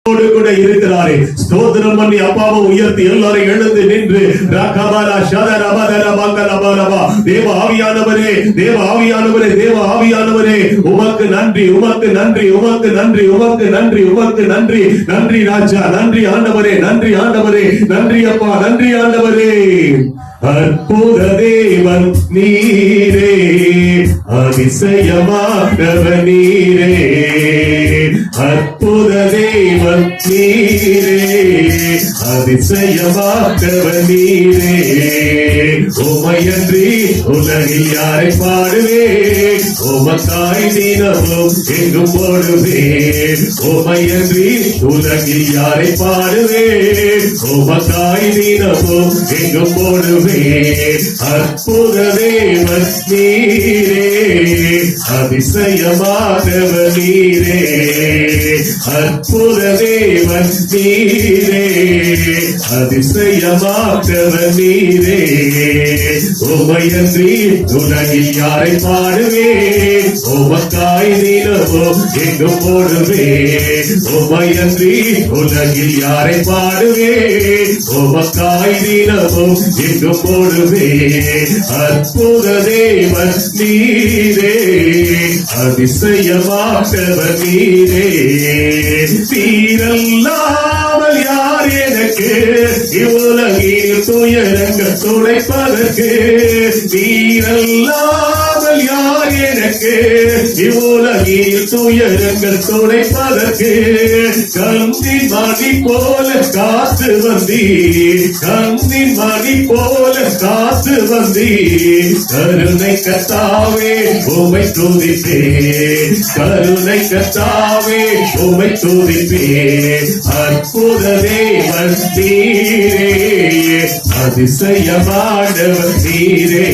கூட இருக்கிறாரே. ஸ்தோத்திரம் பண்ணி அப்பாவை உயர்த்தி எல்லாரும் எழுந்து நின்று ரகபலா ஷதரபதர மங்கலபலபா. தேவ ஆவியானவரே, தேவ ஆவியானவரே, தேவ ஆவியானவரே, உமக்கு நன்றி, உமக்கு நன்றி, உமக்கு நன்றி, உமக்கு நன்றி, உமக்கு நன்றி. நன்றி ராஜா, நன்றி ஆண்டவரே, நன்றி ஆண்டவரே, நன்றி அப்பா, நன்றி ஆண்டவரே. அற்புத தேவன் நீரே, அதிசயமானவர் நீரே, அற்புத தேவன் நீரே, அதிசயமானவர் நீரே. உமையன்றி உலகில் யாரை பாடுவே, உமக்காய் தினமும் எங்கும் போடுவே. உமையன்றி உலகில் யாரை பாடுவே, உமக்காய் தினமும் எங்கும் போடுவே. அற்புத தேவன் நீரே, அதிசயமானவர் நீரே, அற்புத தேவன் நீரே, அதிசயமானவர் நீரே. உமையன்றி உலகில் யாரை பாடுவே, உமக்காய் தினமும் எங்கும் போடுவே. உமையன்றி உலகில் யாரை பாடுவே, உமக்காய் தினமும் எங்கும் போடுவே. அற்புத தேவன் நீரே, அதிசயமானவர் நீரே. நீரல்லாமல் யார் எனக்கு இவ்வுலகில் துயரங்கள் துடைப்பதற்கு, நீரல்லாமல் யார் எனக்கு இவ்வுலகில் துயரங்கள் துடைப்பதற்கு. கண்ணின் மணி போல காத்து வந்தீர், கண்ணின் மணி போல காத்து வந்தீர். கருணை கர்த்தாவே உம்மை துதிப்பேன், கருணை கர்த்தாவே உம்மை துதிப்பேன். அற்புத தேவன் நீரே, அதிசயமானவர் நீரே,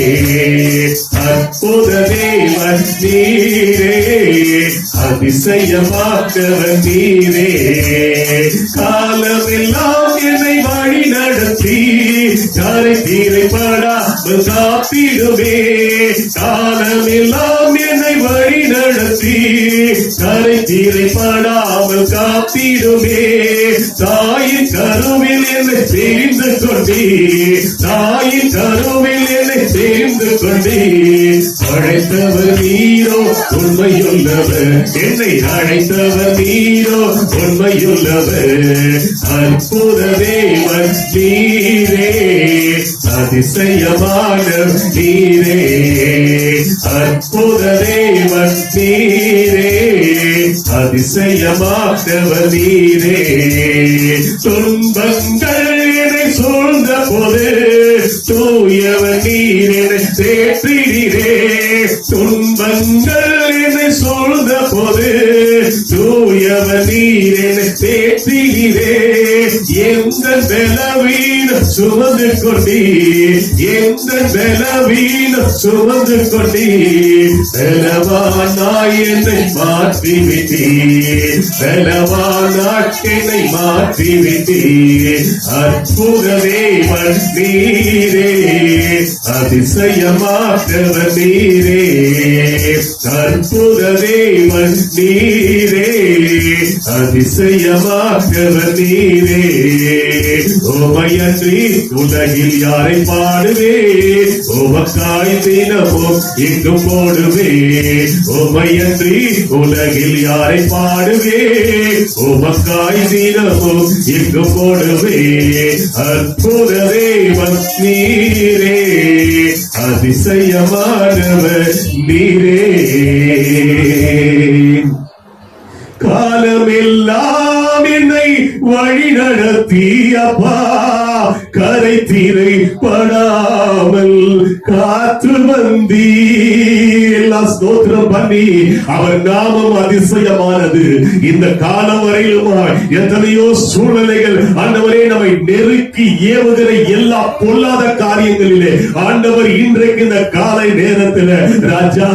அற்புத தேவன் நீரே, அதிசயமானவர் நீரே. காலமெல்லாம் என்னை வழி நடத்தி கரை தீரைப்படாமல் காத்திடுவே. காலமெல்லாம் என்னை வழி நடத்தி கரை தீரைப்படாமல் காத்திடுவே. தாயின் கருவில் என்னை தெரிந்து கொண்டே, தாயின் கருவில் என்னை தெரிந்து கொண்டே. அழைத்தவர் நீரோ உண்மையுள்ளவர், என்னை அழைத்தவர் நீரோ உண்மையுள்ளவர். அற்புத தேவன் நீரே, அதிசயமானவர் நீரே, அற்புத தேவன் நீரே, அதிசயமானவர் நீரே. துன்பங்கள் என்னை சூழ்ந்த போது தூயவர் நீர் என்னை தேற்றினீரே. துன்பங்கள் என்னை சூழ்ந்த போது தூயவர் நீர் என்னை தேற்றினீரே. எந்த பலவீனம் சுமந்து கொண்டீர், எந்த பலவீனம் சுமந்து கொண்டீர். பலவானாய் என்னை மாற்றிவிட்டீர், பலவானாய் என்னை மாற்றிவிட்டீர். அற்புத தேவன் நீரே, அதிசயமானவர் நீரே, அற்புத தேவன் நீரே, அதிசயமானவர் நீரே. உமையன்றி உலகில் யாரை பாடுவே, உமக்காய் தினமும் எங்கும் போடுவே. உமையன்றி உலகில் யாரை பாடுவே, உமக்காய் தினமும் எங்கும் போடுவே. அற்புத தேவன் நீரே, அதிசயமானவர் நீரே. காலமெல்லாம் என்னை வழி நடத்தி அப்பா கரை தீரைப்படாமல் காத்து வந்தீர். எல்லாம் ஸ்தோத்திரம் பண்ணி அவர் நாமம் அதிசயமானது. இந்த காலம் வரையிலுமா எத்தனையோ சூழ்நிலைகள் ஆண்டவரே நம்மை நெருக்கி ஏவுகிற எல்லா பொல்லாத காரியங்களிலே ஆண்டவர் இன்றைக்கு இந்த காலை நேரத்தில் ராஜா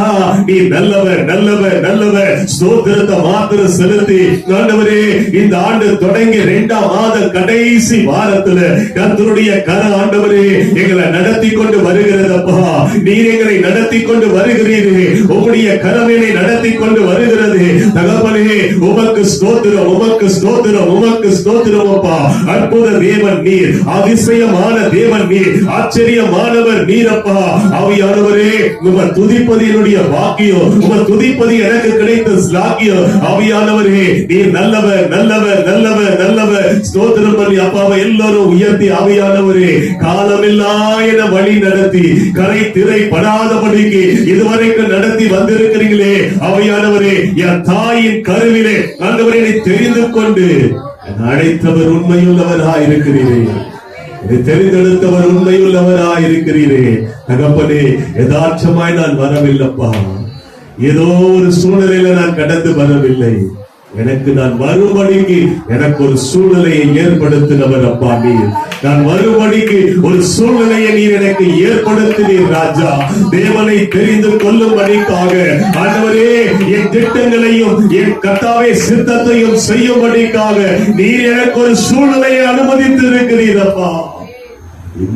நீ நல்லவர் நல்லவர் நல்லவர் ஸ்தோத்திரத்தை மாத்திர செலுத்தி ஆண்டவரே இந்த ஆண்டு தொடங்கி ஆகிய 2ஆம் மாத கடைசி வாரத்துல கர்த்தருடைய கர ஆண்டவரே எங்களை நடத்தி கொண்டு வருகிறதப்பா. நீர் எங்களை நடத்தி கொண்டு வருகிறீரே, உம்முடைய கரவேலை நடத்தி கொண்டு வருகிறது தகப்பனே. உமக்கு ஸ்தோத்திரம், உமக்கு ஸ்தோத்திரம், உமக்கு ஸ்தோத்திரம் அப்பா. அற்புத தேவன் நீர், அதிசயமான தேவன் நீர், ஆச்சரியமானவர் நீரப்பா. ஆவியானவரே உம துதிப்பதினுடைய வாக்கியம், உம துதிப்பது எனக்கு கிடைத்த ஸ்லாக்கியம். ஆவியானவரே நீர் நல்லவர், நல்லவர், நல்லவர், நல்லவர். ஸ்தோத்திரம் பண்ணி அப்பாவை எல்லாரும் உயர்த்தி ஆவியானவரே காலமெல்லாம் என வழி நடத்தி கரை திரை படாதபடிக்கு இதுவரைக்கும் நடத்தி வந்திருக்கிறீங்களே ஆவியானவரே. என் தாயின் கருவிலே ஆண்டவரை தெரிந்து கொண்டு அழைத்தவர் உண்மையுள்ளவராயிருக்கிறீரே, தெரிந்தெடுத்தவர் உண்மையுள்ளவராயிருக்கிறீரே தகப்பனே. யதார்த்தமாய் நான் வரவில்லைப்பா, ஏதோ ஒரு சூழ்நிலையில நான் கடந்து வரவில்லை. எனக்கு நான் வரும்படிக்கு எனக்கு ஒரு சூழ்நிலையை ஏற்படுத்தினவர் அப்பா நீர். நான் வரும்படிக்கு ஒரு சூழ்நிலையை நீர் எனக்கு ஏற்படுத்தினீர் ராஜா. தேவனை தெரிந்து கொள்ளும்படிக்காக ஆண்டவரே என் திட்டங்களையும் என் கர்த்தாவே சித்தத்தையும் செய்யும்படிக்காக நீர் எனக்கு ஒரு சூழ்நிலையை அனுமதித்து இருக்கிறீர் அப்பா.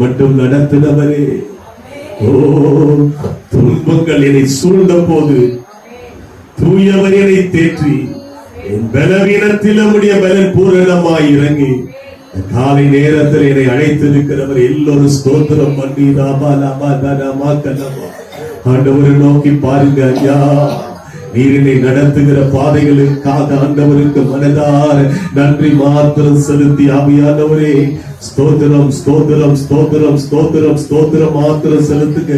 மட்டும் நடத்தினவரே, ஓ துன்பங்கள் என்னை சூழ்ந்த போது தூயவர் என்னை தேற்றி என் பலவீனத்தில் நம்முடைய பலன் பூரணமாய் இறங்கி காலை நேரத்தில் என்னை அழைத்திருக்கிறவர் எல்லோரும் ஸ்தோத்திரம் பண்ணி ராமா ராமா ராமா கலமா ஆண்டவரை நோக்கி பாருங்க ஐயா. நீர் என்னை நடத்துகிற பாதைகளுக்காக ஆண்டவருக்கு மனதார நன்றி மாத்திரம் செலுத்தி ஆவியானவரே ஸ்தோத்திரம் ஸ்தோத்திரம் ஸ்தோத்திரம் ஸ்தோத்திரம் ஸ்தோத்திரம் மாத்திரம் செலுத்துங்க.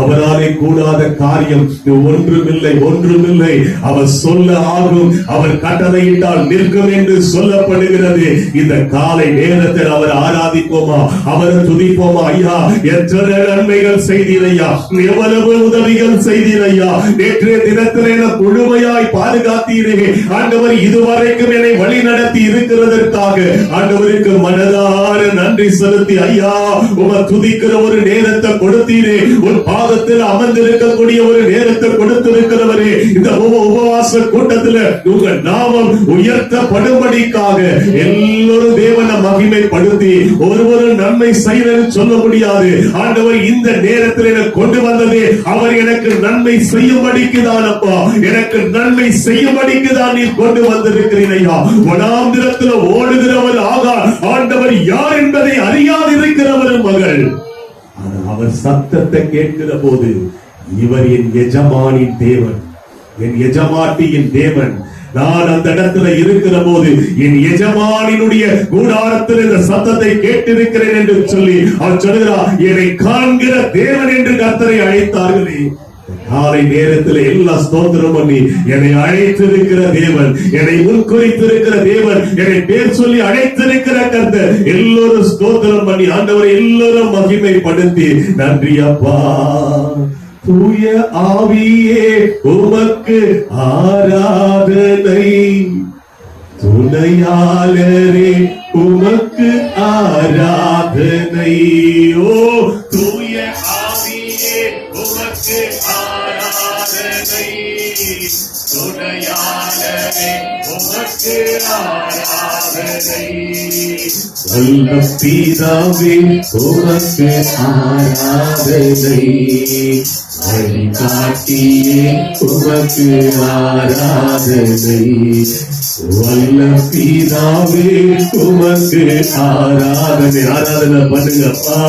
அவராலே கூடாத காரியம் ஒன்றுமில்லை, ஒன்றுமில்லை. அவர் சொல்ல ஆகும், அவர் கட்டளையிட்டால் நிற்கும் என்று சொல்லப்படுகிறது. இந்த காலை நேரத்தில் அவர் ஆராதிப்போமா, அவரை துதிப்போமா. ஐயா எத்தனை நன்மைகள் செய்தீர் ஐயா, எவ்வளவு உதவிகள் செய்தீர் ஐயா. நேற்றைய தினத்தில் என முழுமையாய் பாதுகாத்தீரே ஆண்டவர். இதுவரைக்கும் என்னை வழி நடத்தி இருக்கிறதற்காக ஆண்டவருக்கு மனதார நன்றி செலுத்தி ஐயா உம துதிக்கிற ஒரு நேரத்தை கொடுத்தீரே. ஒரு பாதத்தில் அமர்ந்திருக்கக்கூடிய ஒரு நேரத்தை கொடுத்திருக்கிறவரே, இந்த உபவாச கூட்டத்தில் உங்கள் நாமம் உயர்த்தப்படும்படிக்காக எல்லோரும் தேவனை மகிமைப்படுத்தி ஒருவரும் நன்மை செய்யறது சொல்ல முடியாது. ஆண்டவர் இந்த நேரத்தில் எனக்கு கொண்டு வந்ததே அவர் எனக்கு நன்மை செய்யும்படிக்கு தான் அப்பா, எனக்கு நன்மை செய்யும்படிக்கு தான் நீ கொண்டு வந்திருக்கிறீர் ஐயா. வனாந்திரத்தில் ஓடுகிறவர் ஆகார், ஆண்டவர் யார் என்பதை அறியாதிருக்கிறவர் மகள். அவர் சத்தத்தை கேட்கிற போது இவர் என் எஜமானின் தேவன், என் எஜமாட்டியின் தேவன். நான் அந்த இடத்துல இருக்கிற போது என் எஜமானினுடைய கூடாரத்தில் இந்த சத்தத்தை கேட்டிருக்கிறேன் என்று சொல்லி அவர் சொல்கிறார். என்னை காண்கிற தேவன் என்று கர்த்தரை அழைத்தார்களே. காலை நேரத்தில் எல்லா ஸ்தோத்திரம் பண்ணி என்னை அழைத்திருக்கிற தேவன், என்னை முன்குறித்திருக்கிற தேவன், என்னை பேர் சொல்லி அழைத்திருக்கிற கர்த்தர் எல்லோரும் ஸ்தோத்திரம் பண்ணி ஆண்டவரை எல்லோரும் மகிமைப்படுத்தி நன்றி அப்பா. தூய ஆவியே உமக்கு ஆராதனை, துணையாளரே உமக்கு ஆராதனை. ஓ தூய ஆவியே உமக்கு ஆராதனை, துணையாளரே உமக்கு ஆராதனை. வல்ல பிதாவே உமக்கு ஆராதனை, வழிகாட்டியே உமக்கு ஆராதனை. வல்ல பிதாவே உமக்கு ஆராதனை. ஆராதனை பண்ணுங்கப்பா.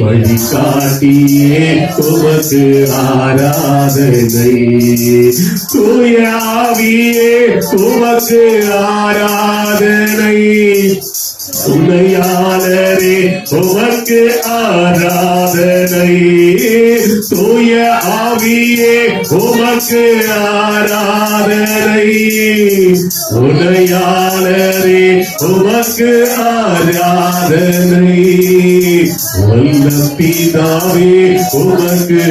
வழிகாட்டியே உமக்கு ஆராதனை. தூய ஆவியே உமக்கு ஆராதனை, துணையாளரே உமக்கு ஆராதனை. தூய ஆவியே உமக்கு ஆராதனை, துணையாளரே உமக்கு ஆராதனை. வல்ல பிதாவே உமக்கு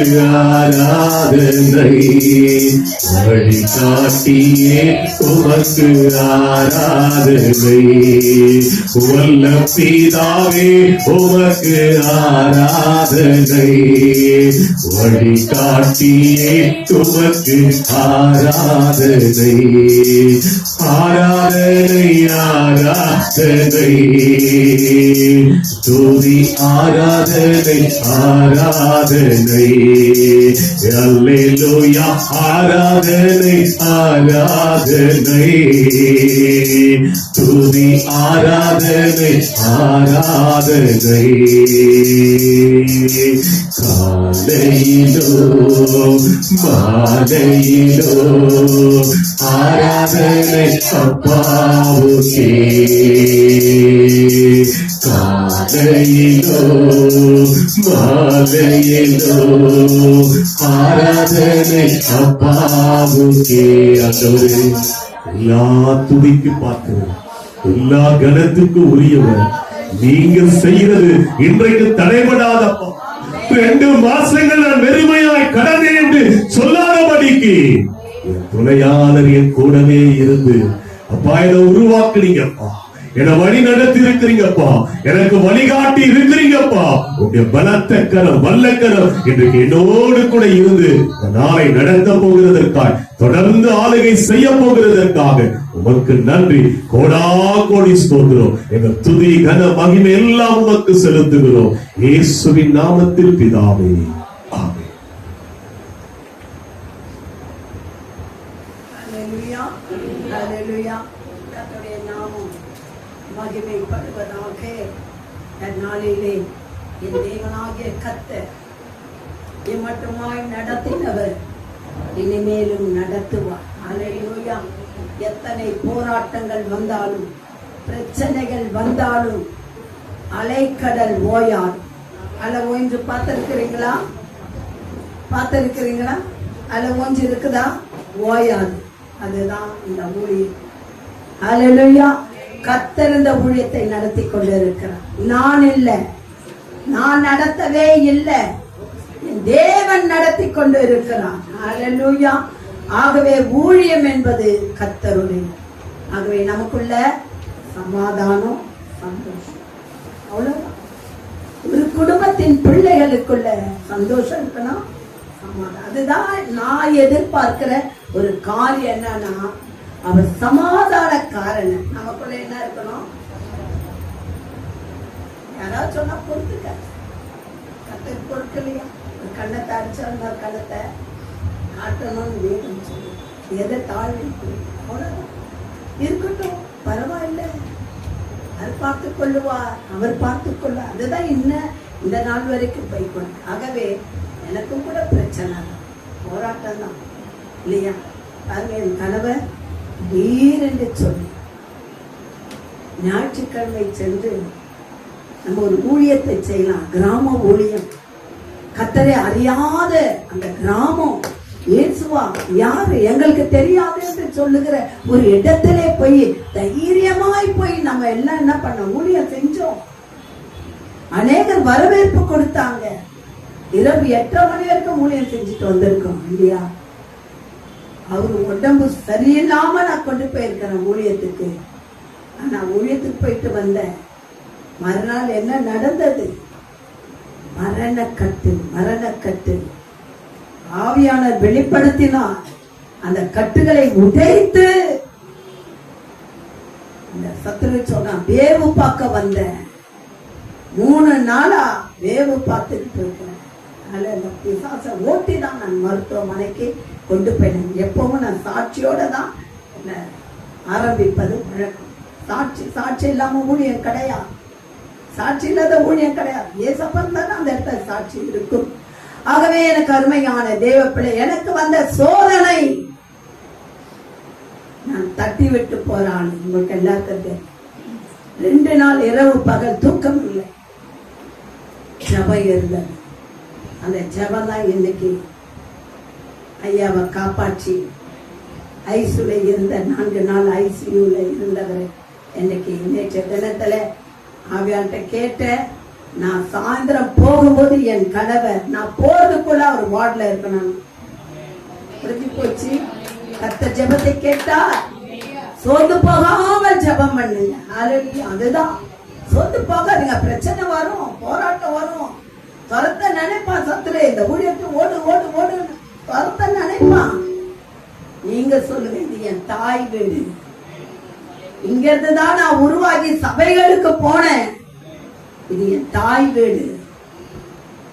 ஆராதனை, வழிகாட்டியே உமக்கு ஆராதனை. வல்ல பிதாவே உமக்கு ஆராதனை. வழிகாட்டியே உமக்கு ஆராதனை. ஆராதனை ஆராதனை துதி ஆராதனை ஆராதனை. அல்லேலூயா ஆராதனை ஆராதனை துதி ஆராதனை ஆராதனை. காலையிலோ மாலையிலோ ஆராதனை அப்பாவுக்கே. காலையிலோ மாலையிலோ ஆராதனை அப்பாவுக்கே. ஆண்டவரே, எல்லா துதிக்கு பார்க்கிறோம், எல்லா கனத்துக்கு உரியவர். நீங்க செய்யறது இன்றைக்கு தடைபடாதப்பா. 2 மாசங்கள் நான் வெறுமையாய் கடந்தேன் என்று சொல்லாதபடிக்கு என் துணையாளர் என் கூடவே இருந்து அப்பா இதை உருவாக்குறீங்கப்பா. என்னை வழி நடத்தி இருக்கிறீங்கப்பா. எனக்கு வழிகாட்டி இருக்கிறீங்கப்பா. உங்களுடைய பலத்த கரம் வல்ல கரம் இன்றைக்கு என்னோடு கூட இருந்து நாளை நடத்த போகிறதற்காக, தொடர்ந்து ஆளுகை செய்ய போகிறதற்காக உமக்கு நன்றி. கோடா கோடி ஸ்தோத்திரம். எங்கள் துதி கன மகிமை எல்லாம் உமக்கு செலுத்துகிறோம். இயேசுவின் நாமத்தில் பிதாவே, ஆமென். ஹல்லேலூயா, ஹல்லேலூயா. கர்த்தருடைய நாமம் மகிமைப்படுவதாக. நாளிலே என் தேவனாகிய கர்த்தர் இம்மட்டுமாய் நடத்தினவர் இனிமேலும் நடத்துவார். ஹல்லேலூயா. எத்தனை போராட்டங்கள் வந்தாலும், பிரச்சனைகள் வந்தாலும் அலைக்கடல் ஓயாது. அலை ஓய்ந்து பார்த்திருக்கிறீங்களா? பார்த்திருக்கிறீங்களா? அலை ஓய்ஞ்சு இருக்குதா? ஓயாது. அதுதான் இந்த ஊழியம். ஹல்லேலூயா. கர்த்தர் இந்த ஊழியத்தை நடத்தி கொண்டிருக்கிறார். நான் இல்லை, நான் நடத்தவே இல்லை, தேவன் நடத்தி கொண்டு இருக்கிறார். ஹல்லேலூயா. ஆகவே ஊழியம் என்பது கர்த்தருடைய. ஆகவே நமக்குள்ள சமாதானம், சந்தோஷம், அவ்வளவுதான். ஒரு குடும்பத்தின் பிள்ளைகளுக்குள்ள சந்தோஷம் இருக்கணும், சமாதானம். அதுதான் நான் எதிர்பார்க்கிற ஒரு காரியம். என்னன்னா, அவர் சமாதான காரணம். நமக்குள்ள என்ன இருக்கணும்? யாராவது சொன்னா பொறுத்துக்க, கத்தை பொறுக்கலையா? ஒரு கண்ணத்தை அடிச்சா கண்ணத்தை காட்டணும்னு வேணும் சொல்லி எதை தாழ்வு அவ்வளவுதான். இருக்கட்டும், பரவாயில்லை, அவர் பார்த்துக் கொள்ளுவார், அவர் பார்த்துக் கொள்ள. அதுதான் இந்த நாள் வரைக்கும் போய்கொண்டு. ஆகவே எனக்கும் கூட பிரச்சனை தான், போராட்டம் தான் இல்லையா? பாருங்க, என் கணவர் திடீரென்று சொல்லி ஞாயிற்றுக்கிழமை சென்று நம்ம ஒரு ஊழியத்தை செய்யலாம், கிராம ஊழியம். கர்த்தரை அறியாத அந்த கிராமம் இயேசுவா யாரு எங்களுக்கு தெரியாது என்று சொல்லுகிற ஒரு இடத்திலே போய் தைரியமாய் போய் நம்ம எல்லாம் என்ன பண்ண ஊழியம் செஞ்சோம். அநேகர் வரவேற்பு கொடுத்தாங்க. இரவு 8:30 மணி வரைக்கும் ஊழியம் செஞ்சுட்டு வந்திருக்கோம் இல்லையா? அவரு உடம்பு சரியில்லாம நான் கொண்டு போயிருக்கிறேன் ஊழியத்துக்கு. ஆனா ஊழியத்துக்கு போயிட்டு வந்தேன். மறுநாள் என்ன நடந்தது? மரணக்கட்டு. ஆவியானவர் வெளிப்படுத்தினார். அந்த கட்டுகளை உடைத்து இந்த சத்துரு சொன்னா, வேவு பார்க்க வந்தேன். 3 நாளா வேவு பார்த்துக்கிட்டு இருக்கிறேன். அதனால அந்த பிசாசை ஓட்டி தான் நான் மருத்துவமனைக்கு கொண்டு போயினேன். எப்பவும் நான் சாட்சியோட தான் ஆரம்பிப்பது வழக்கம். சாட்சி இல்லாம ஊழியம் கிடையாது. சாட்சி இல்லாத ஊழியம் கிடையாது. ஏசப்பன் தானே அந்த இடத்துல சாட்சி இருக்கும். ஆகவே எனக்கு அருமையான தேவ பிள்ளை, எனக்கு வந்த சோதனை நான் தட்டி விட்டு போறான். உங்களுக்கு எல்லாருக்கும் 2 நாள் இரவு பகல் தூக்கம் இல்லை, ஜபம் இருந்தது. அந்த ஜபம் தான் இன்னைக்கு ஐயாவை காப்பாற்றி ஐசியூல இருந்த 4 நாள் ஐசியூல இருந்தவர் இன்னைக்கு நேற்று தினத்துல ஆவியான்ட்ட கேட்டேன். நான் சாயந்தரம் போகும்போது என் கணவர் நான் போறதுக்குள்ள அவர் வார்டுல இருக்கணும். புரிஞ்சு போச்சு. கர்த்தர் ஜெபத்தை கேட்டா சோர்ந்து போகாமல் ஜெபம் பண்ணுங்க. அதுதான் சொந்து போகாதீங்க. பிரச்சனை வரும், போராட்டம் வரும், துரத்த நினைப்பான் சத்துரு. இந்த ஊழியத்தை ஓடு ஓடு ஓடு துரத்த நினைப்பான். நீங்க சொல்லுங்க, இது என் தாய் வீடு, இங்க இருந்துதான் நான் உருவாகி சபைகளுக்கு போனேன், இது என் தாய் வீடு,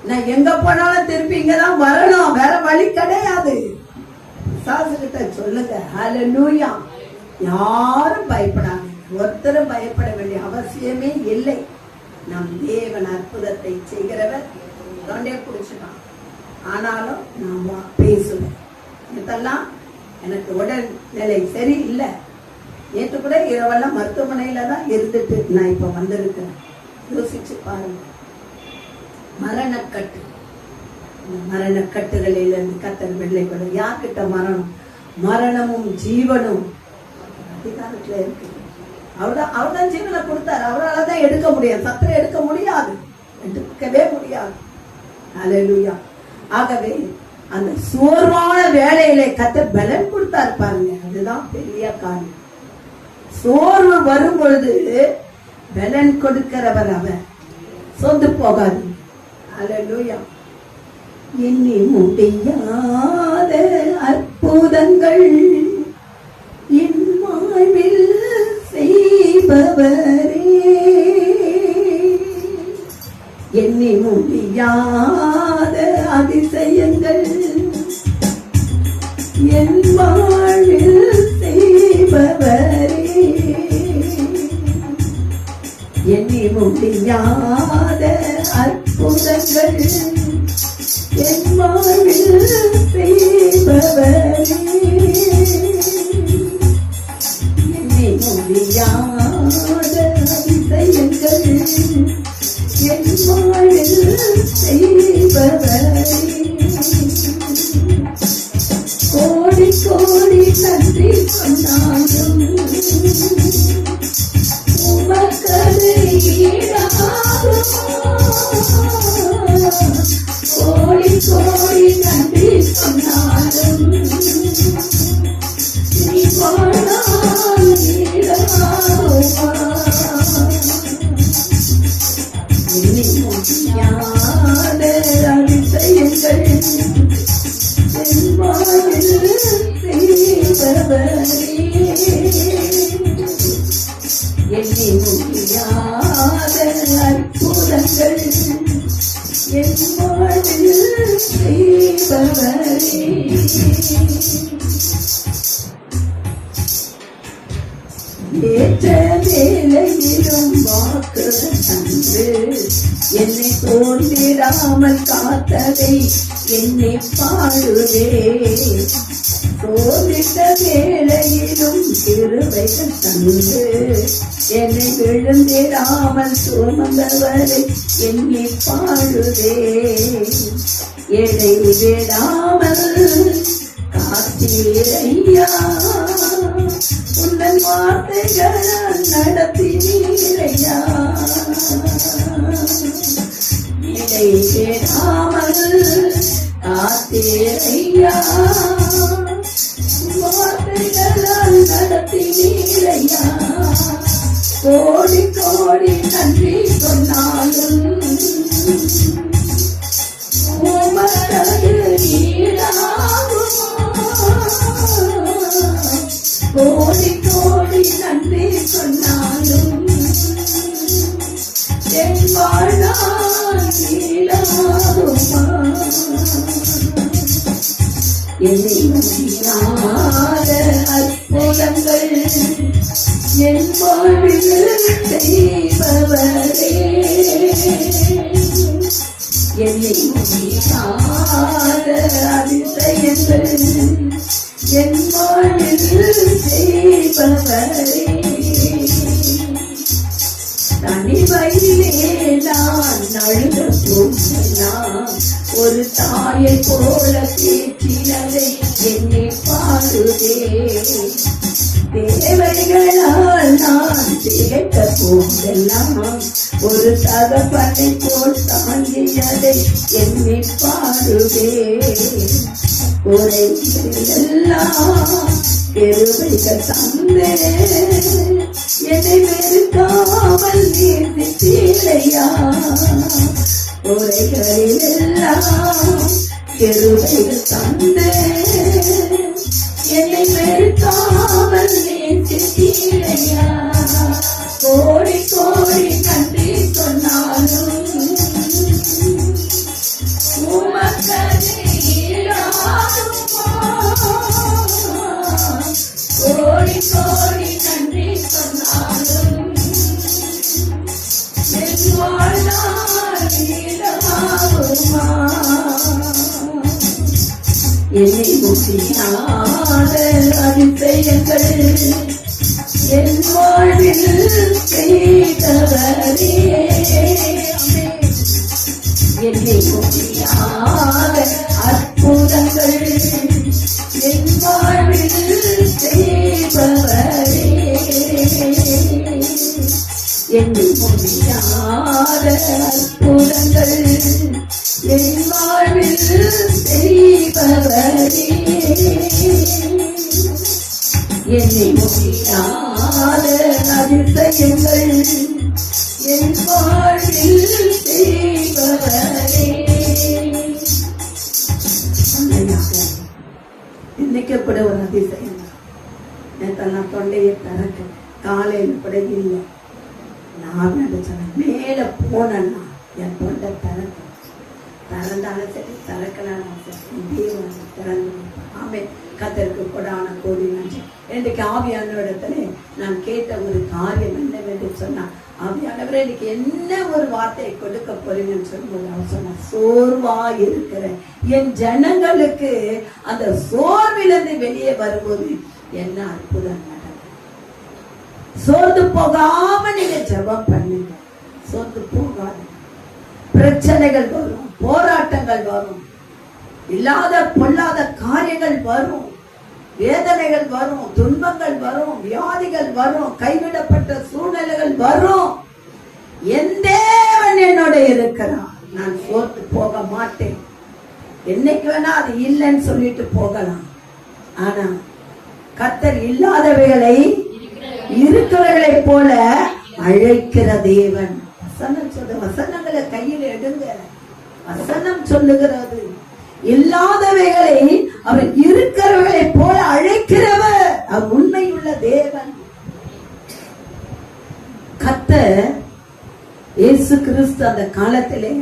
நான் எங்க போனாலும் திருப்பி இங்கதான் வரணும், வேற வழி கிடையாது. சாசுகிட்ட சொல்லுங்க. ஹல்லேலூயா. யாரும் பயப்படாங்க, ஒருத்தரும் பயப்பட வேண்டிய அவசியமே இல்லை. நம் தேவன் அற்புதத்தை செய்கிறவர். தொண்டைய குடிச்சுட்டான், ஆனாலும் நான் பேசுவேன். இதெல்லாம் எனக்கு உடல்நிலை சரி இல்லை. நேற்று கூட இரவெல்லாம் மருத்துவமனையில தான் இருந்துட்டு நான் இப்ப வந்திருக்கிறேன். யோசிச்சு பாருங்க. மரணக்கட்டு, மரணக்கட்டுகளிலிருந்து கர்த்தர் வெள்ளை கொண்டு. யார்கிட்ட மரணம்? மரணமும் ஜீவனும் அதிகாரத்துல இருக்கு. அவர்தான் ஜீவனை கொடுத்தாரு, அவரால் தான் எடுக்க முடியும். சத்திரம் எடுக்க முடியாது, எடுக்கவே முடியாது. ஹல்லேலூயா. ஆகவே அந்த சோர்வான வேலையிலே கர்த்தர் பலன் கொடுத்தாரு பாருங்க, அதுதான் பெரிய காரியம். சோர்வு வரும் பொழுது பலன் கொடுக்கிறவர் அவர். சொந்து போகாது. ஹல்லேலூயா. எண்ணி முடியாத அற்புதங்கள் என் வாழ்வில் செய்பவரே, எண்ணி முடியாத அதிசயங்கள் என் வாழ்வில் செய்பவரே, எண்ணி முடியாத அற்புதங்கள் என் வாழ்வில் செய்பவரே, எண்ணி முடியாத அதிசயங்கள் என் வாழ்வில் செய்பவரே, கோடி கோடி நன்றி சொன்னாலும் உமக்கது ஈடாகுமா? கோடி கோடி நன்றி சொன்னாலும் நீ வாழ்ந்தால் ஈடாகுமா? எண்ணி முடியாத அதிசயங்கள் என் வாழ்வில் செய்பவரே, எண்ணி முடியாத அற்புதங்கள் என் வாழ்வில் செய்பவரே. ஏற்ற வேலையிலும் வாக்கு தந்து என்னை தோன்றிடாமல் காத்ததை என்னை பாடுவே, சோதித்த வேளையிலும் கிருபைகள் தந்து என்னை விழுந்திடாமல் சுமந்தவரை என்னை பாடுவே, எடை விடாமல் காத்தீரையா, உந்தன் வார்த்தைகள் நடத்தினீரையா, எடை விடாமல் காத்தீரையா, வார்த்தைகளால் நடத்தினீரையா, கோடி கோடி நன்றி சொன்னாலும் உமக்கது ஈடாகுமா? கோடி கோடி நன்றி சொன்னாலும் என் வாழ்நாள் ஈடாகுமா? என்னை முடியாத அற்புதங்கள் என் வாழ்வில் செய்பவரே, என்னை முடியாத அதிசயங்கள் என் வாழ்வில் செய்பவரே, தனிமையிலே நான் அழுத போதெல்லாம் ஒரு தாயை போல பேச்சினதை என்னை பாடுதே, தேவைகளால் நான் திகைத்த போதெல்லாம் ஒரு தகப்பனை போல் தாங்கியதை என்னை பாடுதே, குறைகளெல்லாம் கிருபைகள் தந்தே என்னை வெறுக்காமல் விடாமல் நேசித்தீரையா உரைகளிலெல்லாம் கிருபைகள் தந்து என்னை வெறுக்காமல் நேசித்தீரையா கோடி கோடி நன்றி சொன்னாலும் உமக்கது ஈடாகுமா? கோடி கோடி நன்றி சொன்னாலும் என் வாழ்நாள் ஈடாகுமா? என்னை முக்கியாத அதிசயங்கள் என் வாழ்வில் செய்தவரே, என்னை முக்கியாத அற்புதங்கள் என் வாழ்வில் செய்பவரே, என்னை முடியாத அற்புதங்கள் என் வாழ்வில் செய்பவரே, என்னை முடியாத அதிசயங்கள் என் வாழ்வில் செய்பவரே. இன்னைக்கு கூட ஒரு அதிசயம். நேத்தெல்லாம் தொண்டையை திறக்க காலையில் கூட இல்லை. நான் நினைச்சேன் மேல போனேன்னா என் தொண்டை திறந்தாலும் சரி திறக்கலாம் சரி தேவன் திறந்து. ஆமே, கர்த்தருக்கு கொடான கோடி நன்றி. இன்றைக்கு ஆவியானவரிடத்துல நான் கேட்ட ஒரு காரியம் என்னவென்று சொன்னா, ஆவியானவரே இன்னைக்கு என்ன ஒரு வார்த்தையை கொடுக்க போறீங்கன்னு சொல்லும்போது அவர் சொன்ன, சோர்வா இருக்கிற என் ஜனங்களுக்கு அந்த சோர்விலிருந்து வெளியே வரும்போது என்ன அற்புதம் நடக்கும். சோர்ந்து போகாம நீங்க ஜெபம் பண்ணுங்க. சோர்ந்து போகாது. பிரச்சனைகள் வரும், போராட்டங்கள் வரும், இல்லாத பொல்லாத காரியங்கள் வரும், வேதனைகள் வரும், துன்பங்கள் வரும், வியாதிகள் வரும், கைவிடப்பட்ட சூழ்நிலைகள் வரும். என் தேவன் என்னோட இருக்கிறான். நான் சோர்ந்து போக மாட்டேன். என்னைக்கு வேணா அது இல்லைன்னு சொல்லிட்டு போகலாம். ஆனா கர்த்தர் இல்லாதவைகளை இருக்கிறவர்களை போல அழைக்கிற தேவன். வசனம் சொல்ற வசனங்களை கையில் எடுங்க. வசனம் சொல்லுகிறது, இல்லாதவைகளை அவர் இருக்கிறவர்களை போல அழைக்கிறவர். அவர் உண்மையுள்ள தேவன். கர்த்தர் இயேசு கிறிஸ்து அந்த காலத்திலே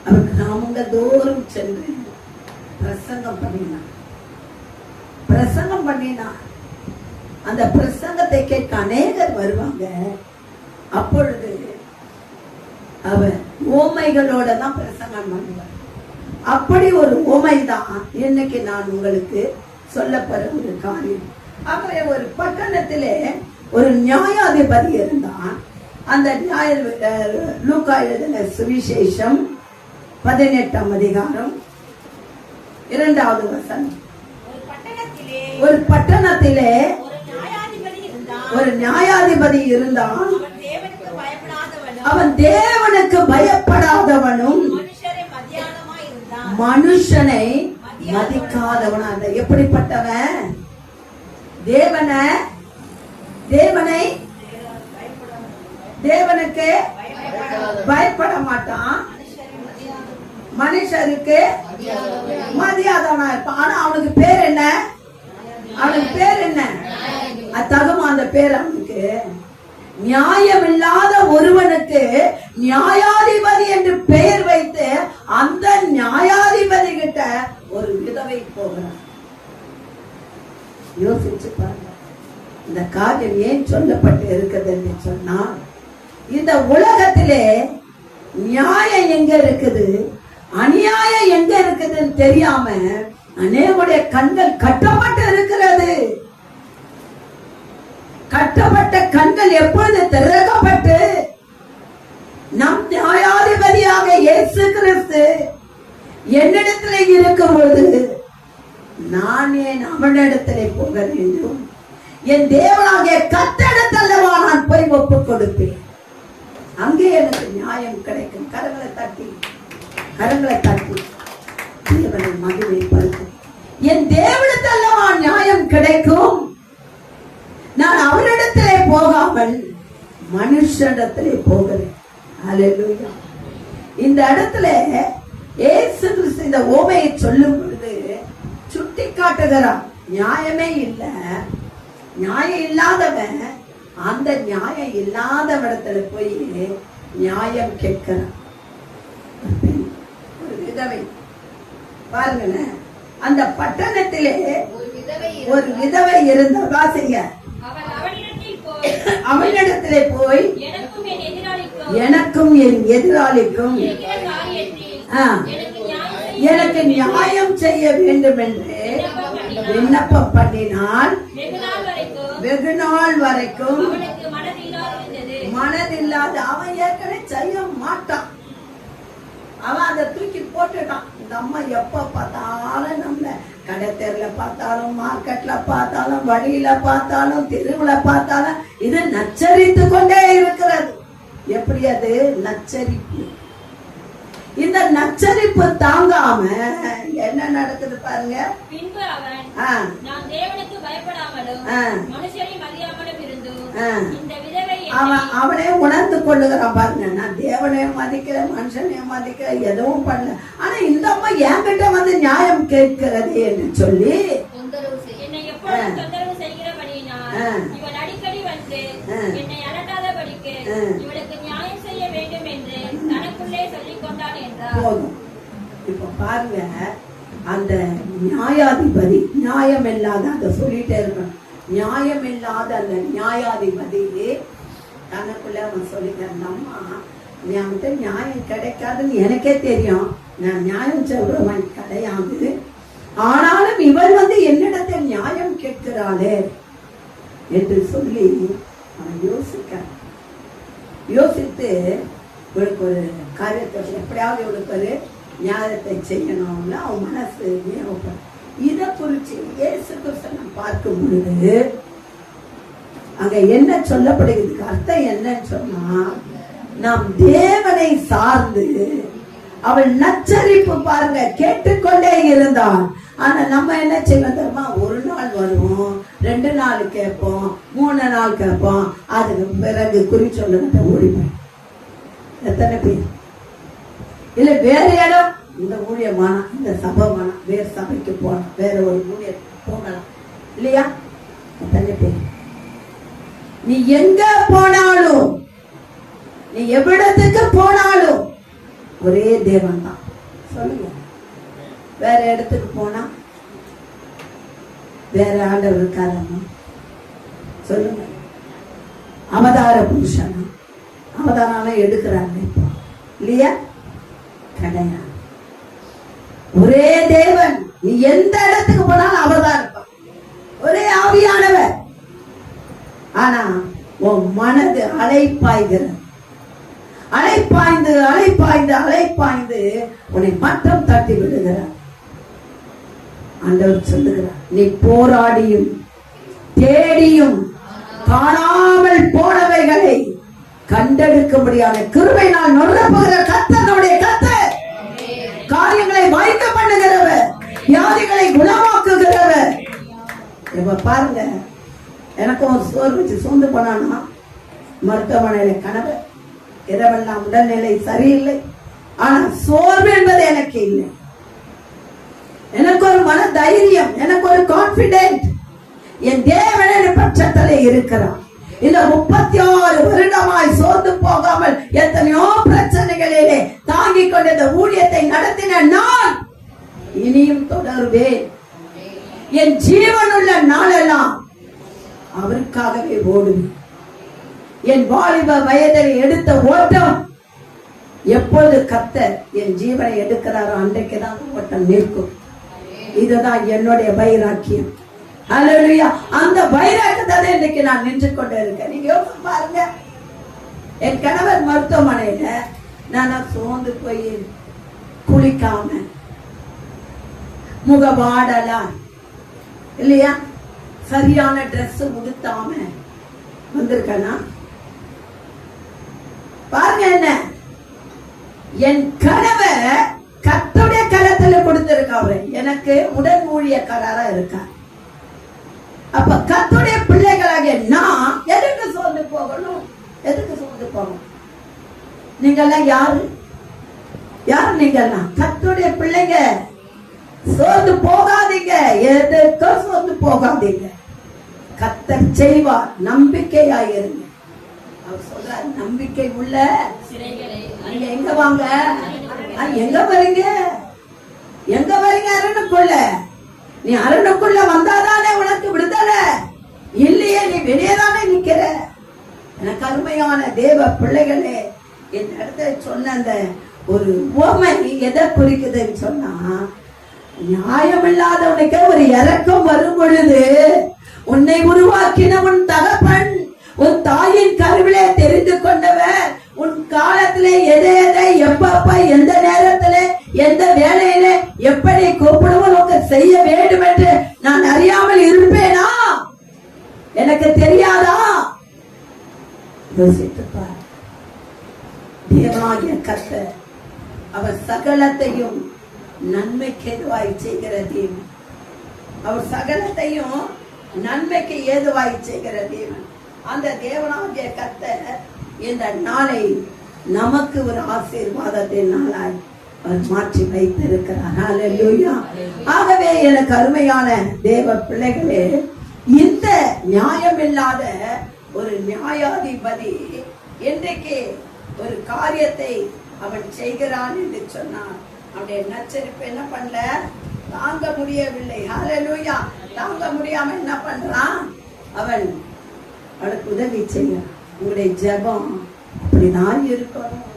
அவர் கிராமங்கள் தோறும் சென்று பிரசங்கம் பண்ணினார். அந்த பிரசங்கத்தை கேட்க அநேகர் வருவாங்க. அப்பொழுது அவர் ஓமைகளோட தான் பிரசங்கம் பண்ணுவார். அப்படி ஒரு ஓமை தான் இன்னைக்கு நான் உங்களுக்கு சொல்லப்போற ஒரு காரியம். ஆகவே ஒரு பட்டணத்திலே ஒரு நியாயாதிபதி இருந்தான். அந்த லூக்கா எழுதின சுவிசேஷம் 18ஆம் அதிகாரம் 2வது வசனம். ஒரு பட்டணத்திலே ஒரு நியாயாதிபதி இருந்தான். அவன் தேவனுக்கு பயப்படாதவனும் மனுஷனை மதிக்காதவனா. எப்படிப்பட்டவன்? தேவனுக்கு பயப்பட மாட்டான், மனுஷருக்கு மதியாதவனா இருப்பான். ஆனா அவனுக்கு பேர் என்ன? அது தகுமா அந்த பேர் அவனுக்கு? நியாயம் இல்லாத ஒருவனுக்கு நியாயாதிபதி என்று பெயர் வைத்து அந்த நியாயாதிபதி கிட்ட ஒரு விதவை போகிறார். யோசிச்சு பாருங்க, இந்த காரியம் ஏன் சொல்லப்பட்டு இருக்கிறது என்று சொன்னால், இந்த உலகத்திலே நியாயம் எங்க இருக்குது, அநியாயம் எங்க இருக்குதுன்னு தெரியாம அநேகருடைய கண்கள் கட்டப்பட்டு இருக்கிறது. கட்டப்பட்ட கண்கள் எப்பொழுது திறக்கப்பட்டு நம் நியாயாதிபதியாக இயேசு கிறிஸ்து என்னிடத்திலே இருக்கும் பொழுது நான் ஏன் அவனிடத்திலே போக வேண்டும்? என் தேவனாகிய கர்த்தரிடத்தல்லவா நான் போய் ஒப்புக் கொடுப்பேன். அங்கே எனக்கு நியாயம் கிடைக்கும். கரங்களை தட்டி தேவனை மகிமைப்படுத்தும். என் தேவனிடத்தல்லவா நியாயம் கிடைக்கும். நான் அவரிடத்திலே போகாமல் மனுஷனிடத்திலே போகிறேன். அல்லேலூயா. இந்த இடத்துல இயேசு கிறிஸ்து இந்த ஓமையை சொல்லும் பொழுது சுட்டி காட்டுகிறான். நியாயமே இல்லை, நியாயம் இல்லாதவன் அந்த நியாயம் இல்லாத இடத்துல போய் நியாயம் கேட்கிறான். ஒரு விதவை பாருங்களேன், அந்த பட்டணத்திலே ஒரு விதவை இருந்த வாசிங்க. அவனிடத்திலே போய் எனக்கும் என் எதிராளிக்கும் எனக்கு நியாயம் செய்ய வேண்டும் என்று விண்ணப்பம் பண்ணினால் வெகு நாள் வரைக்கும் மனதில்லாத அவன் ஏற்கனவே செய்ய மாட்டான். அவன் அதை தூக்கி போட்டுட்டான். இந்த அம்மா எப்ப பார்த்தாலும் நம்மள கடை தெருல பார்த்தாலும், மார்க்கெட்ல பார்த்தாலும், வழியில பார்த்தாலும், தெருவுல பார்த்தாலும் இது நச்சரித்து கொண்டே இருக்கிறது. எப்படி அது நச்சரிப்பு? இந்த நச்சரிப்பு தாங்காம என்ன நடக்குது பாருங்க. பின்பு நான் தேவனுக்கு பயப்படாமலும் மனுஷரை மதியாமலும் இருந்தும் இந்த விதவை அவனே உணர்ந்து கொள்ளுகிறான் பாருங்க. நான் தேவனையும் மதிக்கிறேன், மனுஷனையும் மதிக்கிறேன், எதுவும் பண்ணல. ஆனா இந்த அம்மா என்கிட்ட வந்து நியாயம் கேட்கிறது என்று சொல்லி என்னை எப்பொழுதும் தொந்தரவு செய்கிறபடியினால் இவள் அடிக்கடி வந்து என்னை அலட்டாதபடிக்கு இவளுக்கு நியாயம் செய்ய வேண்டும் என்று தனக்குள்ளே சொல்லிக் கொண்டான் என்றார். போதும். இப்ப பாருங்க, அந்த நியாயாதிபதி நியாயம் இல்லாத, அதை சொல்லிட்டே இருக்கணும், நியாயம் இல்லாத அந்த நியாயாதிபதி தனக்குள்ள அவன் சொல்லிக்கிறேன், அம்மா என்கிட்ட நியாயம் கிடைக்காதுன்னு எனக்கே தெரியும், நான் நியாயம் சொல்றவன் கிடையாது, ஆனாலும் இவர் வந்து என்னிடத்தில் நியாயம் கேட்கிறாளே என்று சொல்லி அவன் யோசித்து இவளுக்கு ஒரு காரியத்தை எப்படியாவது இவளுக்கு ஒரு நியாயத்தை செய்யணும்னு அவன் மனசு நியமப்படும். இதை குறிச்சு இயேசு கிறிஸ்து பார்க்கும் பொழுது அங்க என்ன சொல்லப்படுகிறதுக்கு அர்த்தம் என்னன்னு சொன்னா, நாம் தேவனை சார்ந்து அவள் நச்சரிப்பு பாருங்க கேட்டுக்கொண்டே இருந்தாள். ஆனா நம்ம என்ன செய்வோம் தெரியுமா, ஒரு நாள் வருவோம், 2 நாள் கேட்போம், 3 நாள் கேட்போம், அதுக்கு பிறகு குறி சொல்லுகிட்ட ஓடிப்போம். எத்தனை பேர் இல்ல வேற இடம், இந்த ஊழியமான இந்த சபை வேணாம், வேற சபைக்கு போகலாம், வேற ஒரு ஊழியத்துக்கு போகலாம் இல்லையா? எத்தனை பேர்? நீ எங்க போனாலும், நீ எவ்விடத்துக்கு போனாலும் ஒரே தேவன் தான். சொல்லுங்க, வேற இடத்துக்கு போனா வேற ஆண்டவர் இருக்காரம்மா? சொல்லுங்க. அவதார புருஷனா? அவதாரம் எடுக்கிறாங்க இப்போ இல்லையா? கிடையாது. ஒரே தேவன். நீ எந்த இடத்துக்கு போனாலும் அவர்தான் இருப்பான், ஒரே ஆவியானவர். ஆனா உன் மனது அலைப்பாய்கிறது, அலைப்பாய்ந்து அலைப்பாய்ந்து அலைப்பாய்ந்து உன்னை மட்டம் தட்டி விடுகிறார். ஆண்டவர் சொல்லுகிறார், நீ போராடியும் தேடியும் காணாமல் போனவைகளை கண்டெடுக்கும்படியான கிருபையினால் நிரப்புகிற கர்த்தர் நம்முடைய கர்த்தர். காரியங்களை வாய்க்க பண்ணுகிறவர், வியாதிகளை குணமாக்குகிறவர். இப்ப பாருங்க, எனக்கு ஒரு சோறு வச்சு சோர்ந்து போனானா மருத்துவமனையில கணவர், இரவெல்லாம் உடல்நிலை சரியில்லை, ஆனா சோர்வு என்பது எனக்கு இல்லை. எனக்கு ஒரு மன தைரியம், எனக்கு ஒரு கான்பிடென்ட், என் தேவனின் பட்சத்திலே இருக்கிறான். இந்த 36 வருடமாய் சோர்ந்து போகாமல் எத்தனையோ பிரச்சனைகளிலே தாங்கிக் கொண்ட இந்த ஊழியத்தை நடத்தின நான் இனியும் தொடர்வேன். என் ஜீவனுள்ள நாளெல்லாம் அவருக்காகவே ஓடுவேன். என் வாலிப வயதில் எடுத்த ஓட்டம் எப்பொழுது கர்த்தர் என் ஜீவனை எடுக்கிறாரோ அன்றைக்குதான் ஓட்டம் நிற்கும். இதுதான் என்னுடைய வைராக்கியம். அல்லேலூயா. அந்த வைராக்கியத்தை இன்னைக்கு நான் நின்று கொண்டு இருக்கேன். நீங்க யோசிச்சு பாருங்க, என் கணவர் மருத்துவமனையில நான் சோர்ந்து போய் குளிக்காம முகவாடலாம் இல்லையா, சரியான டிரெஸ் உடுத்தாம வந்திருக்கேனா? பாருங்க, என்ன என் கணவர் கர்த்தருடைய கரத்துல கொடுத்திருக்காரு, எனக்கு உடன் ஊழியக்காரரா இருக்கார். அப்ப கர்த்தருடைய பிள்ளைகளாகிய நான் எதுக்கு சோர்ந்து போகணும்? எதுக்கு சோர்ந்து போகணும்? நீங்கெல்லாம் யாரு? யார் நீங்கெல்லாம்? கர்த்தருடைய பிள்ளைங்க. சோர்ந்து போகாதீங்க, எதுக்கும் சோர்ந்து போகாதீங்க. கர்த்தர் செய்வார், நம்பிக்கையாயிருங்க. அவர் சொல்றார், நம்பிக்கை உள்ள நீங்க எங்க வாங்க, எங்க வரீங்க? எங்க வரீங்க? அரணுக்குள்ள. நீ அரணுக்குள்ள வந்தாதானே உனக்கு விடுதலை. இல்லையே, நீ வெளியே தானே நிக்கிற. எனக்கு அருமையான தேவ பிள்ளைகளே, இந்த இடத்துல சொன்ன அந்த ஒரு உவமை எதை குறிக்குதுன்னு சொன்னா, நியாயமில்லாதவனுக்கு ஒரு இரக்கம் வரும் பொழுது, உன்னை உருவாக்கின உன் தகப்பன், உன் தாயின் கருவிலே தெரிந்து கொண்டவர், உன் காலத்திலே எதை எதை எப்பப்ப எந்த நேரத்திலே எந்த வேலையில எப்படி கூப்பிடுவதற்கு செய்ய வேண்டும் என்று நான் அறியாமல் இருப்பேனா? எனக்கு தெரியாதா? யோசித்துப்பார். தேவனாகிய கர்த்தர் அவர் சகலத்தையும் நன்மைக்கு ஏதுவாய் செய்கிற தேவன். அவர் சகலத்தையும் நன்மைக்கு ஏதுவாய் செய்கிற தேவன். அந்த தேவனாகிய கர்த்தர் இந்த நாளை நமக்கு ஒரு ஆசீர்வாதத்தின் நாளாய் அவர் மாற்றி வைத்திருக்கிறார். ஹல்லேலூயா. ஆகவே எனக்கு அருமையான தேவ பிள்ளைகளே, இந்த நியாயமில்லாத ஒரு நியாயாதிபதி இன்றைக்கு ஒரு காரியத்தை அவன் செய்கிறான் என்று சொன்னான். அவனுடைய நச்சரிப்பு என்ன பண்ணல, தாங்க முடியவில்லை. ஹல்லேலூயா. தாங்க முடியாம என்ன பண்றான், அவன் அவனுக்கு உதவி செய்ய. உங்களுடைய ஜெபம் அப்படிதான் இருக்கணும்.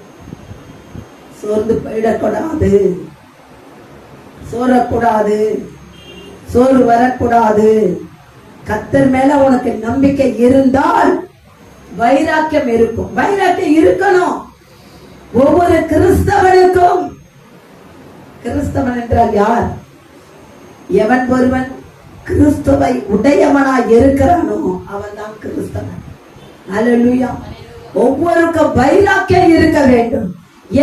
சோர்ந்து போயிடக்கூடாது, சோரக்கூடாது, சோறு வரக்கூடாது. கர்த்தர் மேல உனக்கு நம்பிக்கை இருந்தால் வைராக்கியம் இருக்கும். வைராக்கியம் இருக்கணும் ஒவ்வொரு கிறிஸ்தவனுக்கும். கிறிஸ்தவன் என்றால் யார்? எவன் ஒருவன் கிறிஸ்துவை உடையவனாய் இருக்கிறானோ அவன் தான் கிறிஸ்தவன். ஹல்லேலூயா. ஒவ்வொருக்கும் வைராக்கியம் இருக்க வேண்டும்.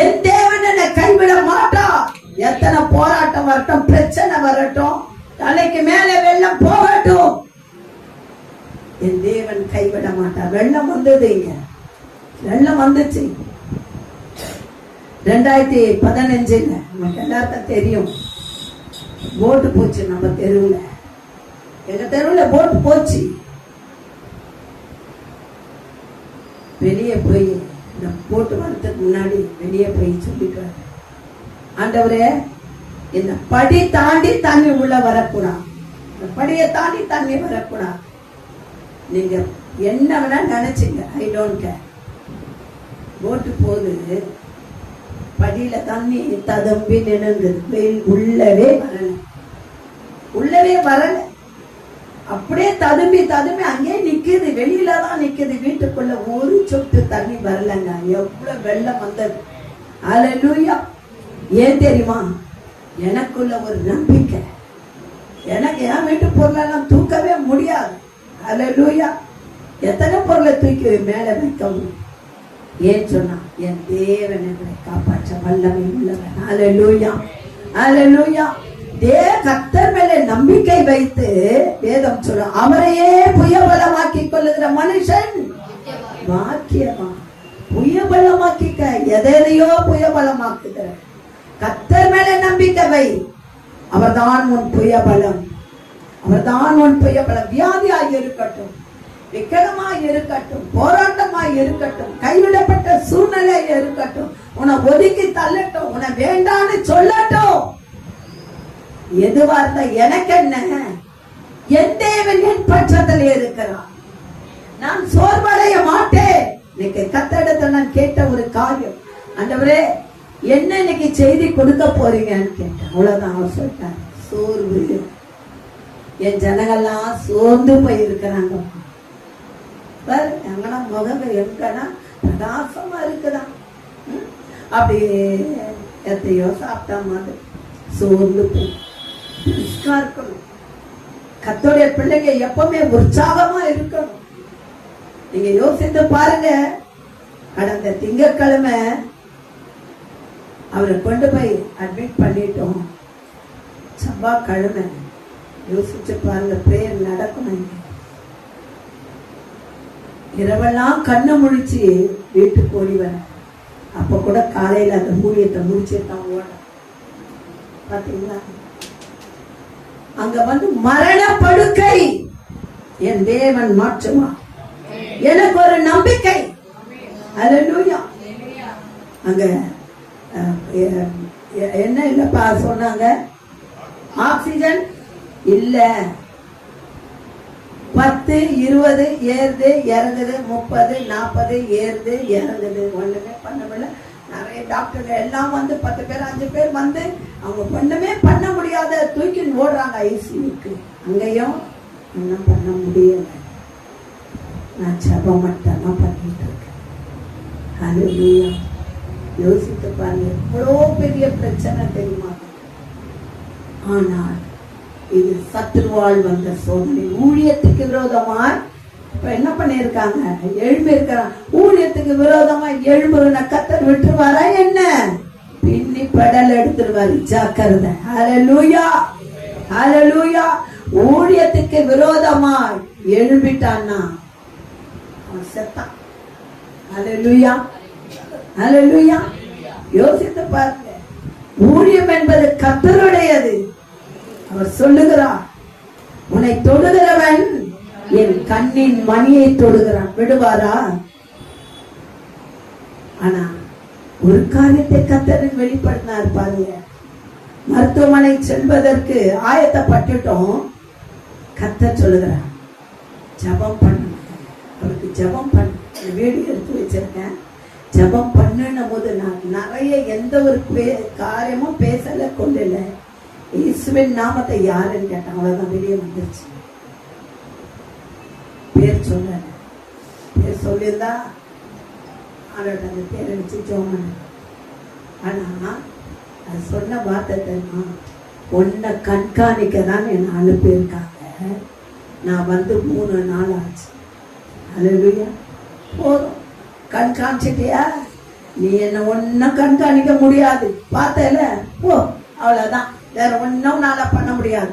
என் தேவன் என்னை கைவிட மாட்டான். எத்தனை போராட்டம் வரட்டும், பிரச்சனை வரட்டும், தலைக்கு மேல வெள்ளம் போகட்டும், என் தேவன் கைவிட மாட்டார். வெள்ளம் வந்தது, இங்க வெள்ளம் வந்துச்சு 2015. நமக்கு எல்லாருக்கும் தெரியும், போட்டு போச்சு நம்ம தெருவுல. எங்க தெருவுல போட்டு போச்சு. வெளியே போய் இந்த போட்டு வரதுக்கு முன்னாடி வெளியே போய் சொல்லிட்டு, ஆண்டவரே இந்த படி தாண்டி தண்ணி உள்ள வரக்கூடாது, இந்த படியை தாண்டி தண்ணி வரக்கூடாது. நீங்க என்ன வேணா நினைச்சுங்க, ஐ டோன்ட் கேர். போட்டு போகுது, படியில தண்ணி ததும்பி நின்னுது, உள்ளவே வரல, உள்ளவே வரல. அப்படியே ததும்பி ததும்பி அங்கே நிக்குது, வெளியில தான் நிக்குது. வீட்டுக்குள்ள ஒரு சொட்டு தண்ணி வரலங்க. எவ்வளவு வெள்ளம் வந்தது. ஹல்லேலூயா. ஏன் தெரியுமா? எனக்குள்ள ஒரு நம்பிக்கை. எனக்கு என் வீட்டு பொருளெல்லாம் தூக்கவே முடியாது. ஹல்லேலூயா. எத்தனை பொருளை தூக்கி மேல வைக்கவும். ஏன் சொன்னா, என் தேவன் எங்களை காப்பாற்ற வல்லமை உள்ளவன். ஹல்லேலூயா. ஹல்லேலூயா. கர்த்தர் மேல நம்பிக்கை வைத்து வேதம் சொல்ல, அவரையே புயபலமாக்கி கொள்ளுகிற மனுஷன் பாக்கியவான். புயபலமாக்கிக்க, எதையோ புயபலமாக்குகிற கர்த்தர் மேல நம்பிக்கை வை. அவர்தான் உன் புயபலம், அவர்தான் உன் புயபலம். வியாதியாய் இருக்கட்டும், விக்கடமாய் இருக்கட்டும், போராட்டமாய் இருக்கட்டும், கைவிடப்பட்ட சூழ்நிலை இருக்கட்டும், உன்னை ஒதுக்கி தள்ளட்டும், உன்னை வேண்டான்னு சொல்லட்டும், எதுவா இருந்தா எனக்கு என்ன, என் தேவன் என் பட்சத்தில் இருக்கிறான், நான் சோர்வடைய மாட்டேன். இன்னைக்கு கர்த்தரிடத்துல நான் கேட்ட ஒரு காரியம், ஆண்டவரே என்ன இன்னைக்கு செய்தி கொடுக்க போறீங்கன்னு கேட்டேன். அவ்வளவுதான். அவர் சொல்லிட்டார், சோர்வு. என் ஜனங்கள்லாம் சோர்ந்து போயிருக்கிறாங்க. எங்கன்னா முகங்கள் எங்கன்னா பிரகாசமா இருக்குதான். அப்படி எத்தையோ சாப்பிட்டா மாதிரி சோர்ந்து போய் இருக்கணும். கர்த்தருடைய பிள்ளைங்க எப்பவுமே உற்சாகமா இருக்கணும். நீங்க யோசித்து பாருங்க, கடந்த திங்கட்கிழமை அவரை கொண்டு போய் அட்மிட் பண்ணிட்டோம். செவ்வாய்க்கிழமை யோசிச்சு பாருங்க, பிரேயர் நடக்கணும். இரவெல்லாம் கண்ணை முழிச்சு வீட்டுக்கு ஓடி வர. அப்ப கூட காலையில அந்த ஊழியத்தை முடிச்சுட்டான் ஓட. பாத்தீங்களா? அங்க வந்து மரண படுக்கை, என் தேவன் மாற்றுவான், எனக்கு ஒரு நம்பிக்கை. அல்லேலூயா. அங்க என்ன இல்லப்பா சொன்னாங்க, ஆக்சிஜன் இல்ல. 10, 20 ஏறுது இறங்குது, 30, 40 ஏறுது இறங்குது, ஒண்ணுமே பண்ண முடியல. நிறைய டாக்டர்கள் எல்லாம் வந்து 10 பேர் 5 பேர் வந்து அவங்க ஒண்ணுமே பண்ண முடியாத தூக்கி ஓடுறாங்க ஐசியூக்கு. அங்கேயும் ஒன்றும் பண்ண முடியல. நான் ஜெபம் மட்டும் தான் பண்ணிட்டு இருக்கேன். அல்லேலூயா. யோசித்து பாருங்க, எவ்வளோ பெரிய பிரச்சனை தெரியுமா? ஆனால் இது சத்துருவால் வந்த சோதனை. ஊழியத்துக்கு விரோதமா இப்ப என்ன பண்ணிருக்காங்க, எழும்பி இருக்கிறான். ஊழியத்துக்கு விரோதமா எழும்புன கத்தர் விட்டுருவாரா என்ன? பின்னி பெடல் எடுத்துருவாரு, ஜாக்கிரதை. ஹல்லேலூயா, ஹல்லேலூயா. ஊழியத்துக்கு விரோதமா எழும்பிட்டான்னா அவன் செத்தான். ஹல்லேலூயா, ஹல்லேலூயா. யோசித்து பாருங்க, ஊழியம் என்பது கர்த்தருடையது. அவர் சொல்லுகிறார், உன்னை தொடுகிறவன் என் கண்ணின் மணியை தொடுகிறான். விடுவாரா? ஆனா ஒரு காரியத்தை கர்த்தர் வெளிப்படுத்தினார் பாருங்க. மருத்துவமனை செல்வதற்கு ஆயத்தப்பட்டுட்டோம். கர்த்தர் சொல்லுகிறார், ஜெபம் பண்ணு. அவருக்கு ஜெபம் பண்ணு. வீடு எடுத்து வச்சிருக்கேன். ஜெபம் பண்ணுன போது நான் நிறைய எந்த ஒரு காரியமும் பேசல கொள்ளல. இயேசுவின் நாமத்தை யாருன்னு கேட்டாங்க, அவ்வளவுதான் வெளியே வந்துருச்சு. பேர் சொல்ல, பேர் சொல்லியிருந்தா அவர்கிட்ட அந்த பேரை வச்சு ஜோமன். ஆனா அது சொன்ன வார்த்தை தெரியுமா, உன்னை கண்காணிக்க தான் என்னை அனுப்பியிருக்காங்க. நான் வந்து 3 நாள் ஆச்சு. அல்லேலூயா. போதும், கண்காணிச்சிட்டியா? நீ என்ன ஒன்னும் கண்காணிக்க முடியாது. பார்த்தல போ, அவ்வளவுதான். வேற ஒன்னும் நாளா பண்ண முடியாது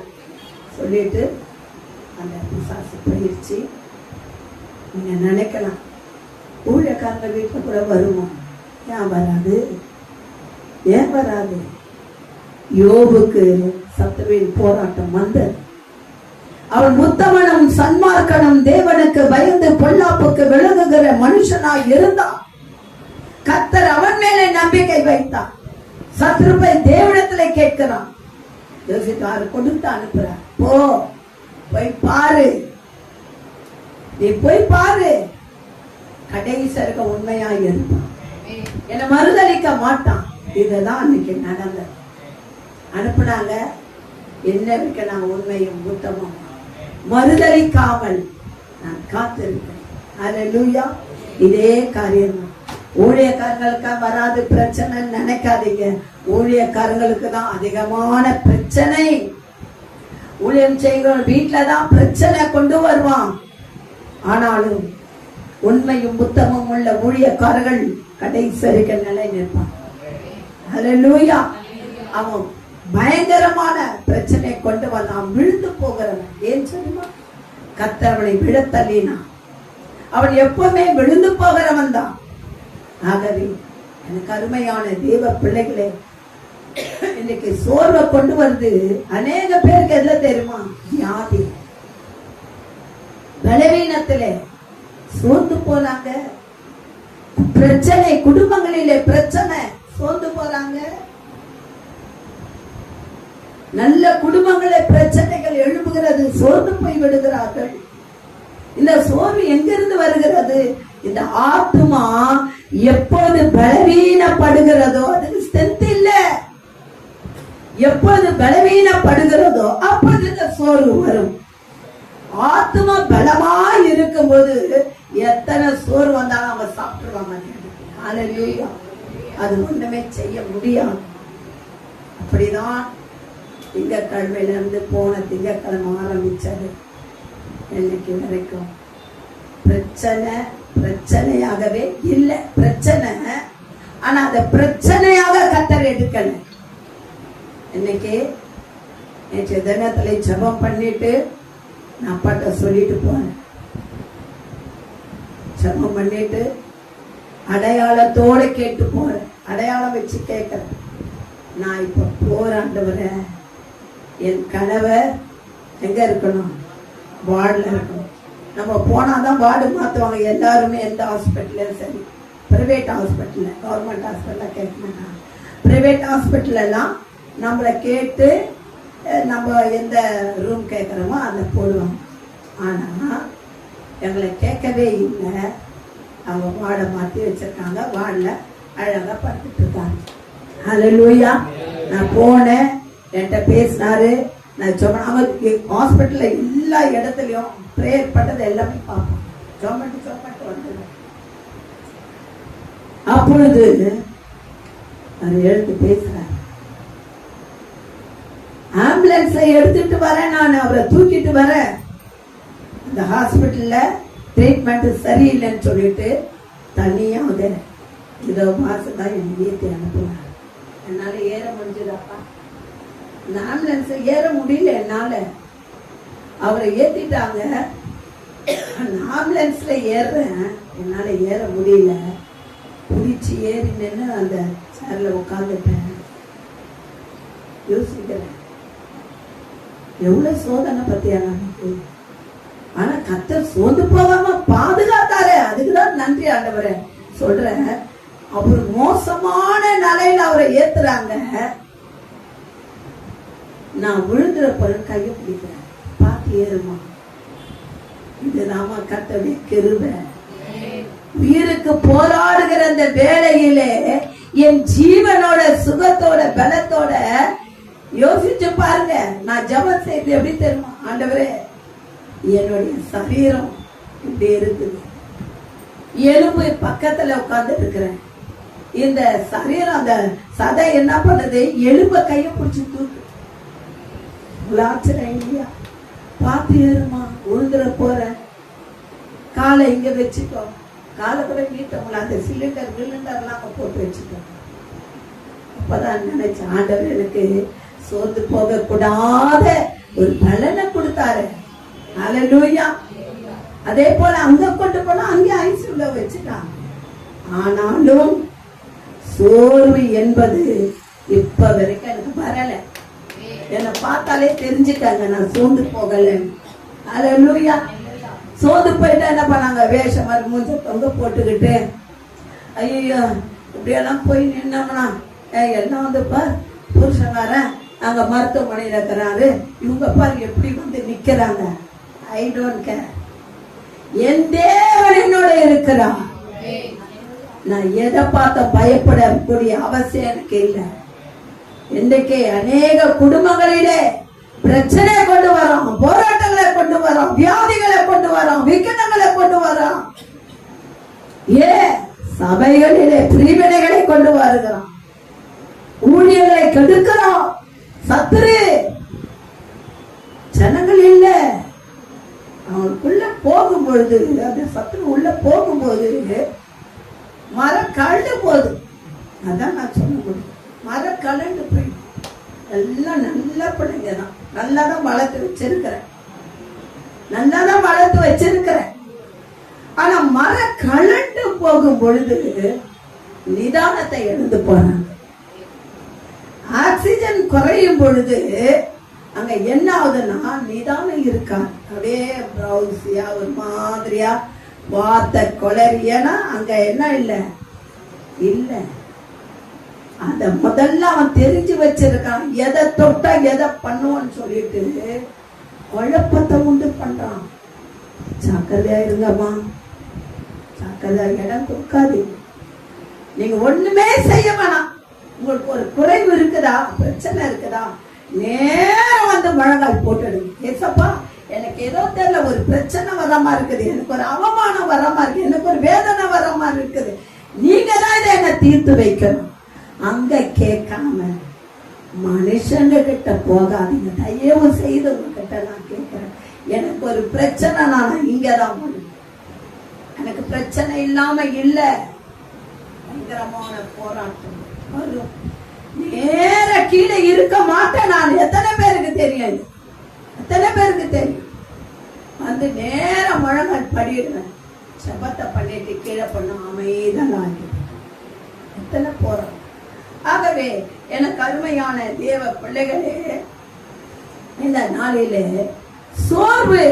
சொல்லிட்டு அந்த பிசாசு போயிடுச்சு. நீங்க நினைக்கலாம், ஊழியக்காரங்க வீட்டுல கூட வருமா? ஏன் வராது? ஏன் வராது? யோபுக்கு சத்துருவின் போராட்டம் வந்தது. அவன் உத்தமனும் சன்மார்க்கனும் தேவனுக்கு பயந்து பொல்லாப்புக்கு விலகுகிற மனுஷனாய் இருந்தான். கர்த்தர் அவன் மேலே நம்பிக்கை வைத்தான். சத்ருவை தேவனிடத்திலே கேட்கிறான். யோசித்தாரு, கொடுத்து அனுப்புறார். போய் பாரு, நீ போய் பாரு. கடைசி உண்மையா இருப்பான், என்ன மறுதளிக்க மாட்டான். இதுதான் அன்னைக்கு நடந்தது. அனுப்புனாங்க. என்ன இருக்க நான் உண்மையும் உத்தமம் மறுதளிக்காமல் நான் காத்திருக்கேன். அல்லேலூயா. இதே காரியம் தான் ஊழியக்காரங்களுக்கு வராது பிரச்சனை நினைக்காதீங்க. ஊழியக்காரங்களுக்கு தான் அதிகமான பிரச்சனை. ஊழியம் செய்கிறவன் வீட்டுலதான் பிரச்சனை கொண்டு வருவான். ஆனாலும் உண்மையும் புத்தமும் உள்ள ஊழியக்காரர்கள் கடைசி வரைக்கும் நிலை நிற்பான். அல்லேலூயா. அவன் பயங்கரமான பிரச்சனை கொண்டு வந்தான், விழுந்து போகிறவன். ஏன் சொல்லுமா? கர்த்தர் அவனை விழத்தள்ளினா. அவன் எப்பவுமே விழுந்து போகிறவன் தான். ஆகவே எனக்கு அருமையான தேவ பிள்ளைகளே, இன்னைக்கு சோர்வை கொண்டு வந்து அநேக பேருக்கு எதுல தெரியுமா? வியாதி, பலவீனத்திலே சோர்ந்து போறாங்க. பிரச்சனை, குடும்பங்களிலே பிரச்சனை, சோர்ந்து போறாங்க. நல்ல குடும்பங்களே பிரச்சனைகள் எழுப்புகிறது, சோர்ந்து போய் விடுகிறார்கள். இந்த சோர்வு எங்கிருந்து வருகிறது? இந்த ஆத்மா எப்போது பலவீனப்படுகிறதோ அதுக்கு ஸ்ட்ரென்த் இல்ல. எப்போது பலவீனப்படுகிறதோ அப்போது இந்த சோர்வு வரும். ஆத்மா பலமா இருக்கும் போது எத்தனை சோர்வு வந்தாலும் அவங்க சாப்பிட்டுருவாங்க. அல்லேலூயா. அது ஒண்ணுமே செய்ய முடியாது. அப்படிதான் திங்கட்கிழமையில இருந்து போன திங்கட்கிழமை ஆரம்பிச்சது இன்னைக்கு வரைக்கும் பிரச்சனையாகவே இல்லை. பிரச்சனை, ஆனா அத பிரச்சனையாக கர்த்தர் எடுக்கல. இன்னைக்கு நேற்று தினத்துல ஜெபம் பண்ணிட்டு நான் அப்பாட்ட சொல்லிட்டு போனேன். ஜெபம் பண்ணிட்டு அடையாளத்தோட கேட்டு போறேன். அடையாளம் வச்சு கேட்கிறேன். நான் இப்ப போராண்டவரை என் கணவர் எங்க இருக்கணும்? வார்டுல இருக்கணும். நம்ம போனாதான் வார்டு மாத்துவாங்க எல்லாருமே. எந்த ஹாஸ்பிட்டலும் சரி, பிரைவேட் ஹாஸ்பிட்டல், கவர்மெண்ட் ஹாஸ்பிட்டல் கேட்க மாட்டாங்க. பிரைவேட் ஹாஸ்பிட்டல் எல்லாம் நம்மளை கேட்டு நம்ம எந்த ரூம் கேட்குறோமோ அதை போடுவாங்க. ஆனா எங்களை கேட்கவே இல்லை. அவங்க வார்டை மாற்றி வச்சிருக்காங்க. வார்டில் அழகா படுத்துட்டு இருக்காங்க. ஹல்லேலூயா. நான் போனேன், என்கிட்ட பேசினாரு. நான் சொன்னேன், அவங்க ஹாஸ்பிட்டல்ல எல்லா இடத்துலயும் ப்ரேயர் பண்ணது எல்லாமே பார்ப்போம். சொம்மட்டு வந்தது. அப்பொழுது அவர் எழுந்து பேசுறாரு. ஆம்புலன்ஸை எடுத்துட்டு வரேன், நான் அவரை தூக்கிட்டு வரேன். அந்த ஹாஸ்பிட்டல்ல ட்ரீட்மெண்ட் சரியில்லைன்னு சொல்லிட்டு தனியா இதோ மாசம் தான் என் வீட்டை அனுப்புவாங்க. என்னால ஏற முடிஞ்சதாப்பா. இந்த ஆம்புலன்ஸ் ஏற முடியல என்னால. அவரை ஏத்திட்டாங்க. ஆம்புலன்ஸ்ல ஏறுறேன், என்னால ஏற முடியல. பிடிச்சி ஏறி நின்று அந்த சேர்ல உட்காந்துட்டேன். யோசிக்கிறேன், எவ்வளவு சோதனை பத்தியா நமக்கு. ஆனா கர்த்தர் சோர்ந்து போகாம பாதுகாத்தாரு. அதுக்குதான் நன்றி ஆண்டவரே சொல்றேன். அவர் மோசமான நிலையில அவரை ஏத்துறாங்க. நான் விழுந்துற பொருள் கையை பிடிக்கிறேன், பார்த்து ஏறுமா. இது நாம கர்த்தருடைய கிருபை. உயிருக்கு போராடுகிற அந்த வேளையிலே என் ஜீவனோட சுகத்தோட பலத்தோட யோசிச்சு பாருங்க. நான் ஜெபம் செய்து எப்படி தெரியுமா? ஆண்டவரே, என்னுடைய சரீரம் இப்படி இருக்குது, எலும்பு பக்கத்துல உட்கார்ந்து இருக்கிறேன். இந்த சரீரம், அந்த சதை என்ன பண்ணுது? எலும்ப கைய பிடிச்சி தூக்கு. ஆச்சரியம் இல்லையா? பார்த்து ஏறுமா. உழுந்துற போற காலை இங்க வச்சுக்கோ. காலை கூட நீட்டவங்கள அந்த சிலிண்டர்லாம் போட்டு வச்சுக்கோ. அப்பதான் நினைச்சேன், ஆண்டவர் எனக்கு சோர்ந்து போக கூடாத ஒரு பலனை கொடுத்தாரு. ஹல்லேலூயா. அதே போல அங்க கொண்டு போனா அங்கே ஐசியூல வச்சுட்டாங்க. ஆனாலும் சோர்வு என்பது இப்ப வரைக்கும் எனக்கு வரல. என்னை பார்த்தாலே தெரிஞ்சுட்டாங்க நான் சோர்ந்து போகல. ஹல்லேலூயா. சோர்ந்து போயிட்டா என்ன பண்ணாங்க? வேஷம் மாதிரி மூஞ்ச தொங்க போட்டுக்கிட்டு ஐயோ இப்படியெல்லாம் போய் நின்னோம்னா எல்லாம் வந்து பார் புருஷங்காரன் அங்க மருத்துவமனையில இருக்கிறாரு, இவங்க பாரு எப்படி வந்து நிக்கிறாங்க. I don't care. என் தேவன் என்னோட இருக்கிறான். நான் எதை பார்த்த பயப்படக்கூடிய அவசியம் எனக்கு இல்லை. இன்றைக்கு அநேக குடும்பங்களிலே பிரச்சனை கொண்டு வரோம், போராட்டங்களை கொண்டு வரோம், வியாதிகளை கொண்டு வரோம், விக்கனங்களை கொண்டு வரோம். சபைகளிலே பிரிவினைகளை கொண்டு வருகிறோம், ஊழியர்களை கெடுக்கிறோம். சத்துரு ஜனங்கள் இல்ல, அவனுக்குள்ள போகும்பொழுது, அந்த சத்துரு உள்ள போகும்போது மரம் கழண்டு போகுது. அதான் நான் சொல்ல முடியும். மரம் கலண்டு போயிடும். எல்லாம் நல்ல பிள்ளைங்க தான், நல்லாதான் வளர்த்து வச்சிருக்கிறேன், நல்லாதான் வளர்த்து வச்சிருக்கிறேன். ஆனா மரம் கலண்டு போகும் பொழுது நிதானத்தை எழுந்து போறாங்க. ஆக்சிஜன் குறையும் பொழுது அங்க என்ன ஆகுதுன்னா நிதானம் இருக்கா, அப்படியே பிரௌசியா ஒரு மாதிரியா வார்த்தை கொளறியனா அங்க என்ன இல்ல இல்ல. அத முதல்ல அவன் தெரிஞ்சு வச்சிருக்கான், எதை தொட்டா எதை பண்ணுவான்னு சொல்லிட்டு குழப்பத்தை உண்டு பண்றான். ஜாக்கிரதையா இருங்கம்மா, ஜாக்கிரதையா, இடம் கொடுக்காது. நீங்க ஒண்ணுமே செய்ய வேணாம். உங்களுக்கு ஒரு குறைவு இருக்குதா, பிரச்சனை இருக்குதா, நேரம் வந்து முழங்கால் போட்டுடுங்க. ஏசப்பா எனக்கு ஏதோ தெரியல, ஒரு பிரச்சனை வரமா இருக்குது, எனக்கு ஒரு அவமானம் வரமா இருக்கு, எனக்கு ஒரு வேதனை வரமா இருக்குது, நீங்க தான் இதை என்ன தீர்த்து வைக்கணும். அங்க கேட்காம மனுஷங்க கிட்ட போகாதீங்க. தயவு செய்து உங்ககிட்ட நான் கேட்கிறேன், எனக்கு ஒரு பிரச்சனை, நான் இங்கதான் போகணும். எனக்கு பிரச்சனை இல்லாம இல்ல, பயங்கரமான போராட்டம் வரும். நேர கீழே இருக்க மாட்டேன் நான். எத்தனை பேருக்கு தெரியும்? எத்தனை பேருக்கு தெரியும்? வந்து நேர முழங்கால் படிடுவேன். ஜெபத்தை பண்ணிட்டு கீழே பண்ண அமைதலாகி எத்தனை போறோம். ஆகவே எனக்கு அருமையான தேவ பிள்ளைகளே, இந்த நாளிலே சோர்வு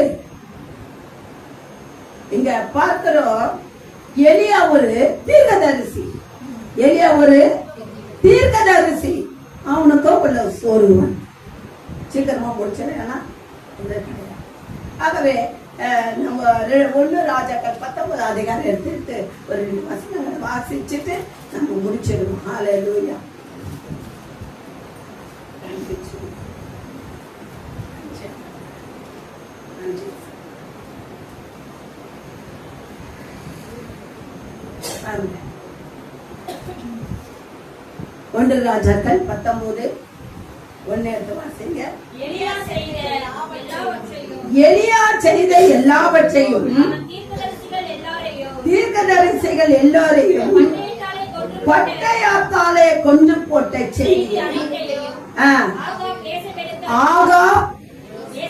இங்க பார்க்கிறோம். எலியா ஒரு தீர்க்கதரிசி, எலியா ஒரு தீர்க்கதரிசி. அவனுக்கோ உள்ள சோர்வு சீக்கிரமா முடிச்சிடா. ஆகவே நம்ம 1 ராஜாக்கள் 19 அதிகாரம் எடுத்துட்டு ஒரு வசனங்களை வாசிச்சுட்டு நம்ம முடிச்சிடுவோம். ஹல்லேலூயா. ஒன்று ராஜாக்கள் 19 1 எடுத்து வாசிங்க. எலியா செய்த எல்லாவற்றையும் தீர்க்கதரிசிகள் எல்லாரையும் பட்டயத்தாலே கொன்று போட்ட செய்தி ஆகா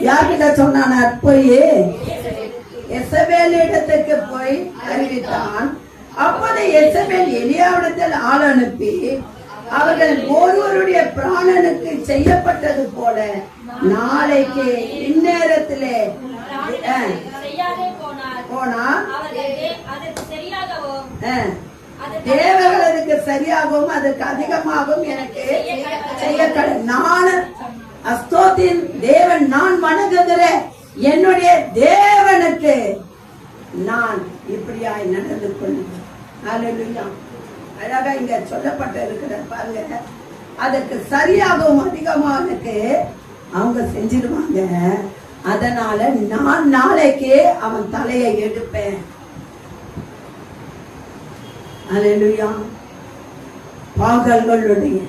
யார்கிட்ட சொன்னான? போய் எசபேலிடத்துக்கு போய் அறிவித்தான். அப்போது எசபேல் எலியாவிடத்தில் ஆள் அனுப்பி, அவர்கள் ஒருவருடைய பிராணனுக்கு செய்யப்பட்டது போல நாளைக்கு இந்நேரத்திலே போனா தேவர்களுக்கு சரியாகவும் அதுக்கு அதிகமாகவும் எனக்கு செய்ய நான் அஸ்தோத்தின் தேவன், நான் வணங்குகிற என்னுடைய தேவனுக்கு நான் இப்படியாய் நடந்து கொள்கிறேன். ஹல்லேலூயா. அழகா இங்க சொல்லப்பட்டு இருக்கிற பாருங்க. அதுக்கு சரியாகவும் அதிகமானுக்கு அவங்க செஞ்சிருவாங்க. அதனால நான் நாளைக்கு அவன் தலையை எடுப்பேன். ஹல்லேலூயா. பாகல்களுடைய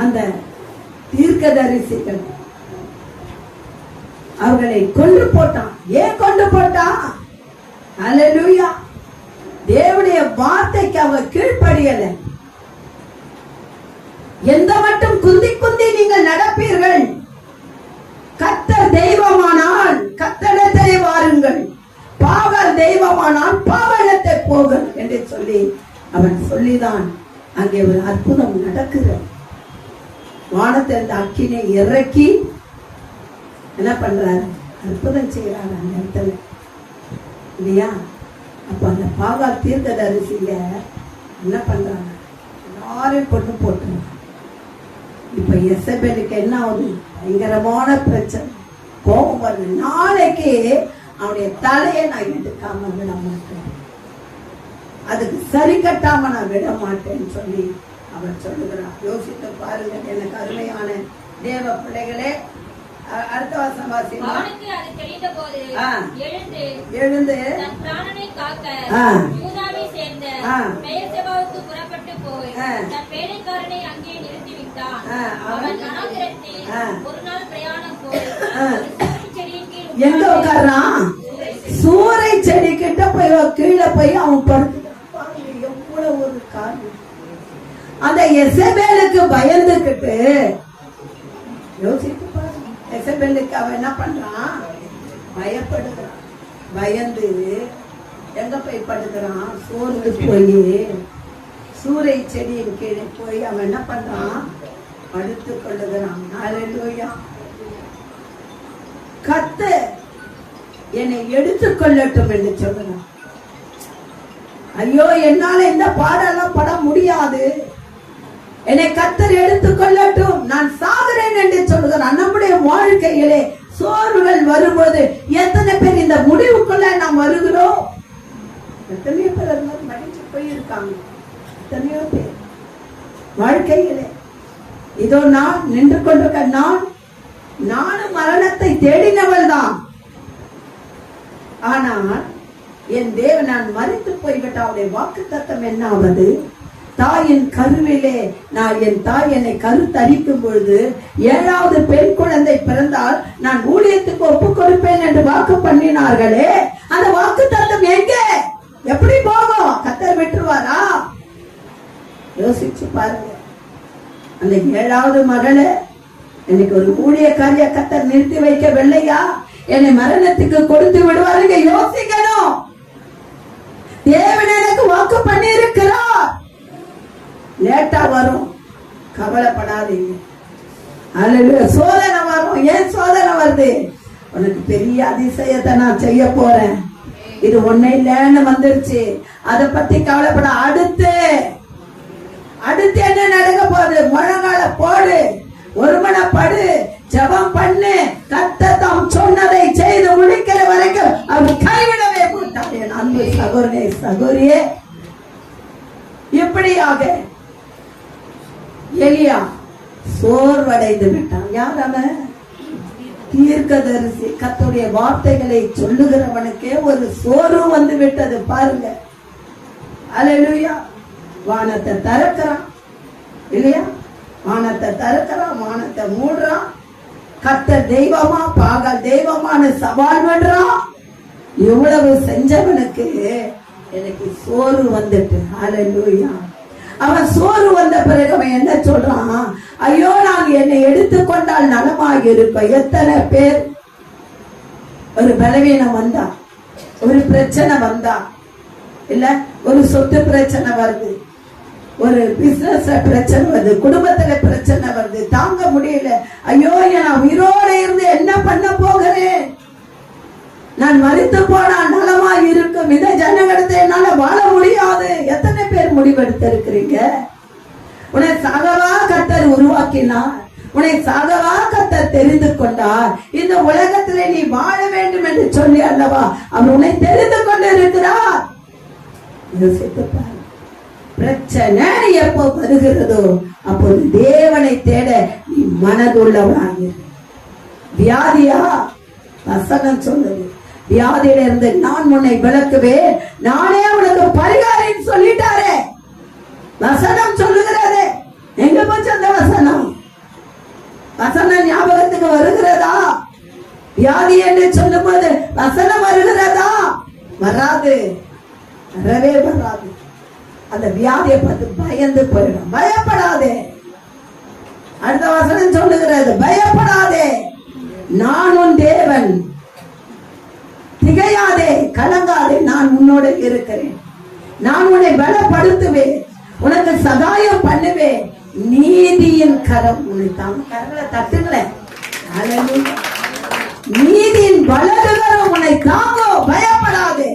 அந்த தீர்க்கதரிசிகள் அவர்களை கொண்டு போட்டான். ஏன் கொண்டு போட்டான்? ஹல்லேலூயா. தேவனுடைய வார்த்தைக்கு அவங்க கீழ்ப்படியல. எந்த மட்டும் குந்தி குந்தி நீங்கள் நடப்பீர்கள், கர்த்தர் தெய்வமானால் கர்த்தரிடத்திலே வாருங்கள், பாவல் தெய்வமானால் பாவலத்தை போங்கள் என்று சொல்லி அவன் சொல்லிதான் அங்கே ஒரு அற்புதம் நடக்கிறது. வானத்திலிருந்து அக்கினை இறக்கி என்ன பண்றாரு? அற்புதம் செய்யறாரு அந்த இடத்துல இல்லையா? அப்ப அந்த பாகால் தீர்க்கதரிசியில என்ன பண்றாங்க? எல்லாரையும் கொண்டு போட்டுறாங்க. இப்ப எசபேலுக்கு என்ன ஆகுது? பயங்கரமான பிரச்சனை, கோபம் வருது. நாளைக்கு அவனுடைய தலையை நான் எடுக்காம விட மாட்டேன், அதுக்கு சரி கட்டாம நான் விட மாட்டேன்னு சொல்லி அவர் சொல்லுகிறார். யோசித்து பாருங்க எனக்கு அருமையான தேவ பிள்ளைகளே. அடுத்த வருஷம் எழுந்து புறப்பட்டு போய் தன் வேலைக்காரனை அங்கே நிறுத்திவிட்டான். ஒரு நாள் பிரயாணம் போய் எங்க உட்கார்றான்? சூறை செடி கிட்ட போய் கீழே போய் அவன் படுத்துட்டான். எவ்வளவு ஒரு காரணம்! அந்த எசபேலுக்கு பயந்துகிட்டு யோசித்து பாருங்க. எசபேலுக்கு அவன் என்ன பண்றான்? பயப்படுகிறான். பயந்து எங்க போய் படுக்கிறான்? சோர்ந்து போய் சூறை செடியின் கீழே போய் அவன் என்ன பண்றான்? படுத்து கொள்ளுகிறான். ஹல்லேலூயா. கர்த்தர் என்னை எடுத்துக் கொள்ளட்டும் என்று சொல்கிறான். ஐயோ, என்னால இந்த பாடெல்லாம் பட முடியாது, என்னை கர்த்தர் எடுத்துக் கொள்ளட்டும், நான் சாகிறேன் என்று சொல்கிறான். நம்முடைய வாழ்க்கையிலே சோர்வுகள் வரும்போது எத்தனை பேர் இந்த முடிவுக்குள்ள நாம் வருகிறோம்? எத்தனையோ பேர் மடிச்சு போயிருக்காங்க. எத்தனையோ பேர் வாழ்க்கையிலே இதோ நான் நின்று கொண்டிருக்க நானும் மரணத்தை தேடினவள் தான். ஆனால் என் தேவன் நான் மரித்து போய்விட்ட அவருடைய வாக்கு தத்தம் என்ன ஆவது? தாயின் கருவிலே என் தாய் என்னை கருத்தரிக்கும் பொழுது 7வது பெண் குழந்தை பிறந்தால் நான் ஊழியத்துக்கு ஒப்பு கொடுப்பேன் என்று வாக்கு பண்ணினார்களே, அந்த வாக்கு தத்தம் எங்க? எப்படி போகும்? கர்த்தர் விட்டுருவாரா? யோசிச்சு பாருங்க. அந்த 7வது மகளை எனக்கு ஒரு ஊழியக்காரிய கர்த்தர் நிறுத்தி வைக்கவில்லையா? என்னை மரணத்துக்கு கொடுத்து விடுவாருங்க. யோசிக்கணும். தேவன் எனக்கு வாக்கு பண்ணி இருக்கிறார். லேட்டா வரும், கவலைப்படாதீங்க. அல்லேலூயா. சோதனை வரும். ஏன் சோதனை வருது? உனக்கு பெரிய அதிசயத்தை நான் செய்ய போறேன். இது ஒண்ணு இல்லைன்னு வந்துருச்சு, அதை பத்தி கவலைப்பட. அடுத்து என்ன நடக்க போகுது? முழங்கால போடு, ஒருமனப்படு, ஜெபம் பண்ணு. கர்த்தர் தாம் சொன்னதை செய்து முடிக்கிற வரைக்கும் அவர் கைவிடவே மாட்டார். என் அன்பு சகோதரனே, சகோதரியே, இப்படியாக எலியா சோர்வடைந்து விட்டான். யார் அவன்? தீர்க்கதரிசி. கர்த்தருடைய வார்த்தைகளை சொல்லுகிறவனுக்கே ஒரு சோர்வு வந்து விட்டது. பாருங்க. அல்லேலூயா. வானத்தை திறக்கிறான் இல்லையா? வானத்தை திறக்கிறான், வானத்தை மூடுறான். கர்த்தர் தெய்வமா பாகால் தெய்வமான சவால் பண்றான். இவ்வளவு செஞ்சவனுக்கு எனக்கு சோர்வு வந்துட்டு. அல்லேலூயா. அவன் சோறு வந்த பிறகு அவன் என்ன சொல்றான்? ஐயோ, நான் என்னை எடுத்துக்கொண்டால் நலமாக இருக்கும். எத்தனை பேர் ஒரு பலவீனம் வந்தா, ஒரு பிரச்சனை வந்தா, இல்ல ஒரு சொத்து பிரச்சனை வருது, ஒரு பிசினஸ் பிரச்சனை வருது, குடும்பத்துல பிரச்சனை வருது, தாங்க முடியல. ஐயோ, நான் உயிரோட இருந்து என்ன பண்ண போகிறேன்? நான் மரித்து போனால் நலமா இருக்கும். இந்த ஜனங்கடத்தை என்னால வாழ முடியாது. எத்தனை பேர் முடிவெடுத்து இருக்கிறீங்க? உன்னை சாகவா கர்த்தர் உருவாக்கினார், உன்னை சாகவா கர்த்தர் தெரிந்து கொண்டார். இந்த உலகத்திலே நீ வாழ வேண்டும் என்று சொல்லி அல்லவா அவர் உன்னை தெரிந்து கொண்டு இருக்கிறார். யோசித்துப்பார். பிரச்சனை எப்போ வருகிறதோ அப்போது தேவனை தேட நீ மனதுள்ளவனாக. வியாதியா? வசனம் சொல்லுது, வியாதியில இருந்து நான் உன்னை விளக்குவேன், நானே உனக்கு பரிகாரம் சொல்லிட்டாரே. வசனம் சொல்லுகிறது. எங்க போச்சு அந்த வசனம்? வசனம் ஞாபகத்துக்கு வருகிறதா? வியாதி என்று சொல்லும் போது வசனம் வருகிறதா? வராது, வரவே வராது. அந்த வியாதியை பார்த்து பயந்து போயிடும். பயப்படாதே. அடுத்த வசனம் சொல்லுகிறது, பயப்படாதே, நான் உன் தேவன், திகையாதே, கலங்காதே, நான் உன்னோட இருக்கிறேன். நான் உன்னை பலப்படுத்துவேன், உனக்கு சகாயம் பண்ணுவேன். நீதியின் கரம் உன்னை தாங்க. கரங்களை தட்டுங்களேன். நீதியின் வலது கரம் உன்னை தாங்கோ, பயப்படாதே.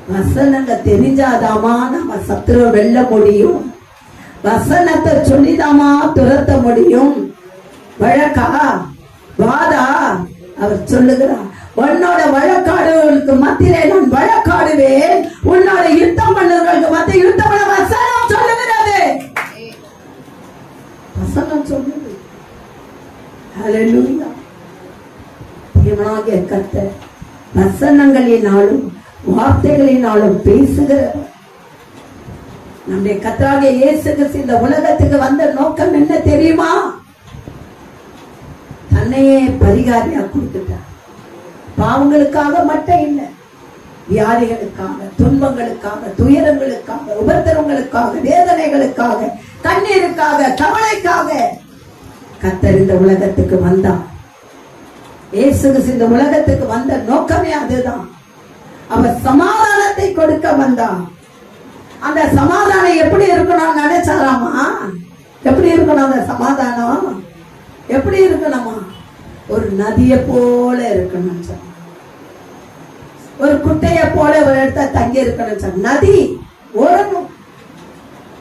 வசனங்க தெரிஞ்சாதாமா நம்ம சத்துருவை வெல்ல முடியும். வசனத்தை சொல்லிதாமா துரத்த முடியும். வழக்கா வாதா? அவர் சொல்லுகிறார், உன்னோட வழக்காடுகளுக்கு மத்தியிலே நான் வழக்காடுவேன், உன்னோட யுத்தம் பண்ணுவர்களுக்கு மத்திய யுத்தம் பண்ண. வசனம் சொல்லுகிறது. வசனம் சொல்லுது. ஹல்லேலூயா. தேவனாகிய கர்த்தர் வசனங்களினாலும் வார்த்தைகளினாலும் பேசுகிறார். நம்முடைய கர்த்தராகிய இயேசு கிறிஸ்து இந்த உலகத்துக்கு வந்த நோக்கம் என்ன தெரியுமா? தன்னையே பரிகாரியா கொடுத்துட்டார். பாவங்களுக்காக மட்டும் இல்லை, வியாதிகளுக்காக, துன்பங்களுக்காக, துயரங்களுக்காக, உபத்திரவங்களுக்காக, வேதனைகளுக்காக, கண்ணீருக்காக, கவலைக்காக கர்த்தர் இந்த உலகத்துக்கு வந்தார். இயேசு கிறிஸ்து இந்த உலகத்துக்கு வந்த நோக்கமே அதுதான். அவர் சமாதானத்தை கொடுக்க வந்தார். அந்த சமாதானம் எப்படி இருக்கணும் நினைச்சாராமா? எப்படி இருக்கணும் அந்த சமாதானம்? எப்படி இருக்கணுமா? ஒரு நதியை போல இருக்கணும் சார். ஒரு குட்டைய போல ஒரு இடத்த தங்கி இருக்கணும் சார். நதி ஓடணும்,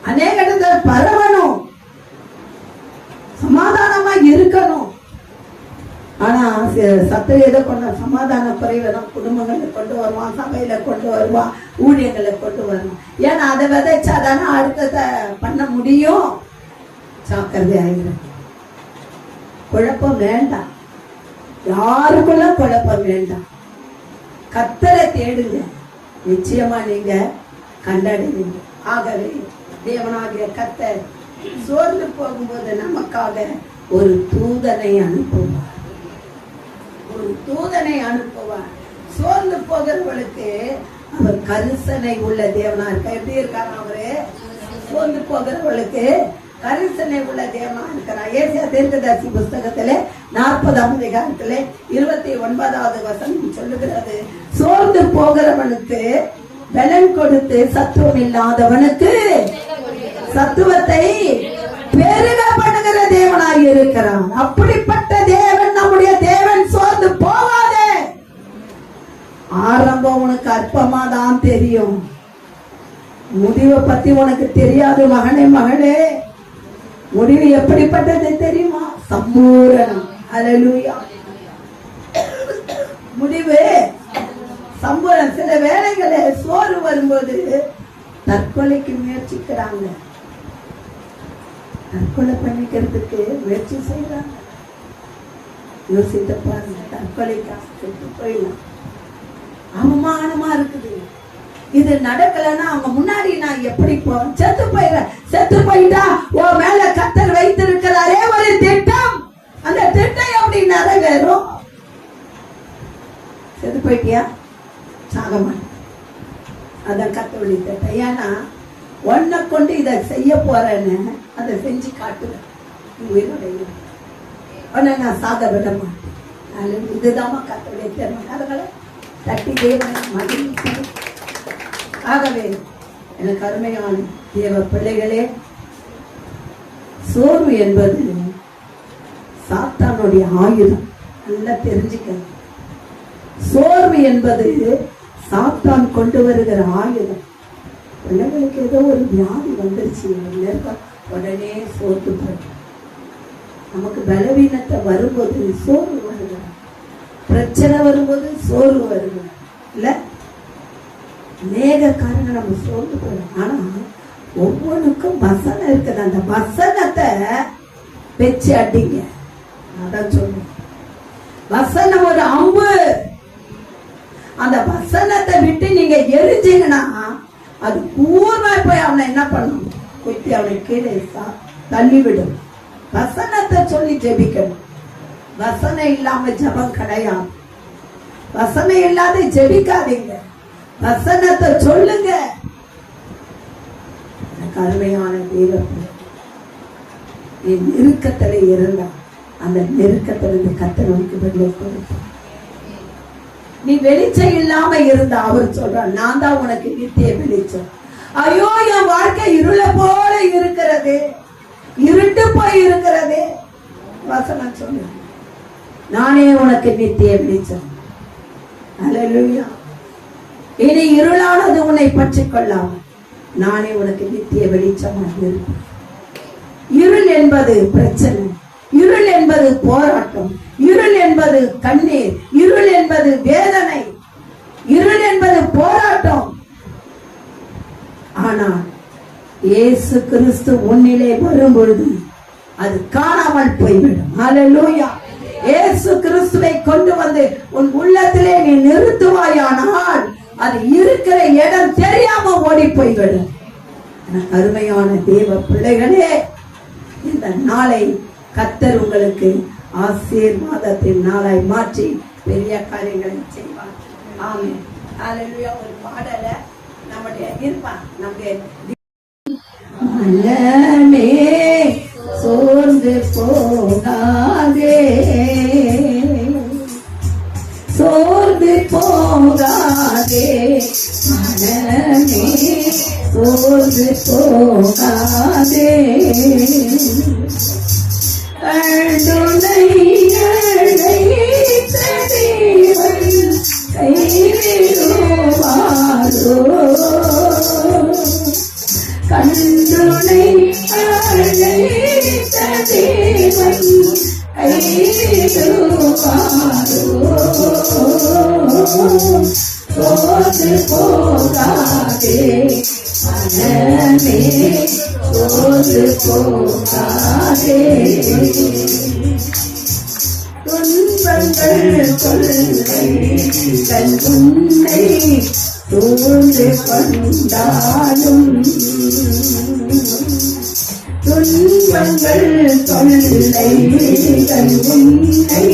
அநேக இடத்துல பரவணும், சமாதானமா இருக்கணும். ஆனா சத்து எதை கொண்ட சமாதான குறைவுதான் குடும்பங்களை கொண்டு வருவான், சபையில கொண்டு வருவான், ஊழியங்களை கொண்டு வருவான். ஏன்னா அதை விதைச்சாதானே அடுத்தத பண்ண முடியும். ஜாக்கிரதை ஆகிடும். குழப்பம் வேண்டாம், யாருக்குள்ள குழப்பம் வேண்டாம். கர்த்தரை தேடுங்க, நிச்சயமா நீங்க கண்டடைவீங்க. ஆகவே தேவனாகிய கர்த்தர் சோர்ந்து போகும்போது நமக்காக ஒரு தூதனை அனுப்புவார். ஒரு தூதனை அனுப்புவார். சோர்ந்து போகிறவர்களுக்கு அவர் கரிசனை உள்ள தேவனா இருக்க. எப்படி இருக்காரு அவரு? சோர்ந்து போகிறவர்களுக்கு கரிசனை உள்ள தேவனா இருக்கிறார். ஏசாயா தீர்க்கதரிசி புஸ்தகத்திலே 40ஆம் அதிகாரத்திலே 29வது வசனம் சொல்லுகிறது, சோர்ந்து போகிறவனுக்கு பலன் கொடுத்து சத்துவம் இல்லாதவனுக்கு சத்துவத்தை பெருக பண்ணுகிற தேவனாய் இருக்கிறான். அப்படிப்பட்ட தேவன் நம்முடைய தேவன். சோர்ந்து போகாதே. ஆரம்பம் உனக்கு அற்பமா தான் தெரியும், முடிவை பத்தி உனக்கு தெரியாது மகனே மகளே. முடிவு எப்படிப்பட்டது தெரியுமா? சம்பூரணம். அல்லேலூயா. முடிவு சம்பூரணம். சில வேளைகளே சோறு வரும்போது தற்கொலைக்கு முயற்சிக்கிறாங்க, தற்கொலை பண்ணிக்கிறதுக்கு முயற்சி செய்யறாங்க. யோசித்து பாருங்க, தற்கொலைக்கா செத்து போயிடலாம். அவமானமா இருக்குது. இது நடக்கலன்னா அவங்க முன்னாடி நான் எப்படி போவேன்? செத்து போயிடுறேன். செத்து போயிட்டா உன் மேல கர்த்தர் வைத்திருக்கிறாரே ஒரு திட்டம், அந்த திட்டம் எப்படி நிறைவேறும்? செத்து போயிட்டியா? சாக மாட்டேன். அதான் கர்த்தருடைய திட்டம். ஏன்னா உன்னை கொண்டு இதை செய்ய போறேன்னு அதை செஞ்சு காட்டுவேன். உன்னை நான் சாக விட மாட்டேன். இதுதான் கர்த்தருடைய திட்டம். அதுகளை தட்டி தேவனை மகிழ்ச்சி. ஆகவே எனக்கு அருமையான தேவ பிள்ளைகளே, சோர்வு என்பது சாத்தானுடைய ஆயுதம். நல்லா தெரிஞ்சுக்க. சோர்வு என்பது சாத்தான் கொண்டு வருகிற ஆயுதம். பிள்ளைகளுக்கு ஏதோ ஒரு வியாதி வந்துருச்சு, உடனே சோர்ந்து போயிடும். நமக்கு பலவீனத்தை வரும்போது சோர்வு வருகிறது, பிரச்சனை வரும்போது சோர்வு வருகிறது. இல்ல அநேக காரணங்கள் நம்ம சோர்ந்து போயிடும். ஆனா ஒவ்வொன்றுக்கும் வசனம் இருக்குது. அந்த வசனத்தை வச்சு அடிங்க. அதான் சொல்றேன், வசனம் ஒரு அம்பு. அந்த வசனத்தை விட்டு நீங்க எரிஞ்சீங்கன்னா அது கூர்மை போய் அவனை என்ன பண்ணும்? குத்தி அவனை கீழே தள்ளிவிடும். வசனத்தை சொல்லி ஜெபிக்கணும். வசனம் இல்லாம ஜெபம் கிடையாது. வசனம் இல்லாத ஜெபிக்காதீங்க, வசனத்தை சொல்லுங்க. எனக்கு அருமையான தேவன், என் நெருக்கத்துல இருந்தா அந்த நெருக்கத்திலிருந்து கர்த்தர் உனக்கு வெளியே கொடுப்பார். நீ வெளிச்சம் இல்லாம இருந்தா அவர் சொல்றார், நான் தான் உனக்கு நித்திய வெளிச்சம். ஐயோ என் வாழ்க்கை இருள போல இருக்கிறது, இருட்டு போய் இருக்கிறது. வசனம் சொல்லு, நானே உனக்கு நித்திய வெளிச்சம். அல்லேலூயா. இனி இருளானது உன்னை பற்றிக் கொள்ளாம நானே உனக்கு நித்திய வெளிச்சமாக இருப்பேன். இருள் என்பது பிரச்சனை, இருள் என்பது போராட்டம், இருள் என்பது கண்ணீர், இருள் என்பது வேதனை, இருள் என்பது போராட்டம். ஆனால் இயேசு கிறிஸ்து உன்னிலே வரும் பொழுது அது காணாமல் போய்விடும். அல்லேலூயா. இயேசு கிறிஸ்துவை கொண்டு வந்து உன் உள்ளத்திலே நீ நிறுத்துவாயானால் அது இருக்கிற இடம் தெரியாம ஓடி போய்விடும். அருமையான தேவ பிள்ளைகளே, இந்த நாளை கர்த்தர் உங்களுக்கு ஆசீர்வாதத்தின் நாளாய் மாற்றி பெரிய காரியங்களை செய்வார். ஆமென். அல்லேலூயா. ஒரு பாடல நம்முடைய இருப்பான். நம்முடைய மனமே சோர்ந்து போகாதே, சோர்ந்து போகாதே, மனமே சோர்ந்து போகாதே. கண்டுனை அழைத்த தேவன் கைவிடுவாரோ, கண்டுனை அழைத்த தேவன் கைவிடுவாரோ. சோர்ந்து போகாதே மனமே, சோர்ந்து போகாதே. துன்பங்கள் தொல்லைகள் உன்னை சூழ்ந்து கொண்டாலும், துன்பங்கள் தொல்லைகள் உன்னை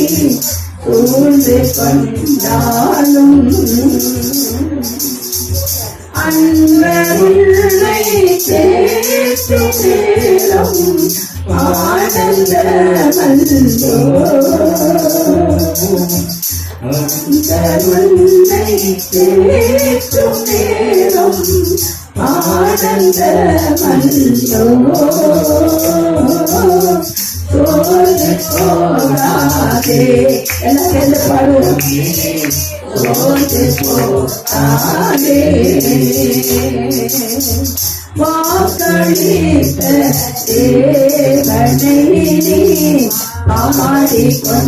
சூழ்ந்து கொண்டாலும் அன்பருள்ளை தேற்றும் நேரம் ஆனந்தமல்லோ. அன்பருள்ளை தேற்றும் நேரம் ஆனந்தமல்லோ. சோர்ந்து போகாதே, எல்லாம் சேர்ந்து பாடுவோம். சோர்ந்து போகாதே, வாக்களித்த தேவனை நீ பாடிக்கொண்டாடு.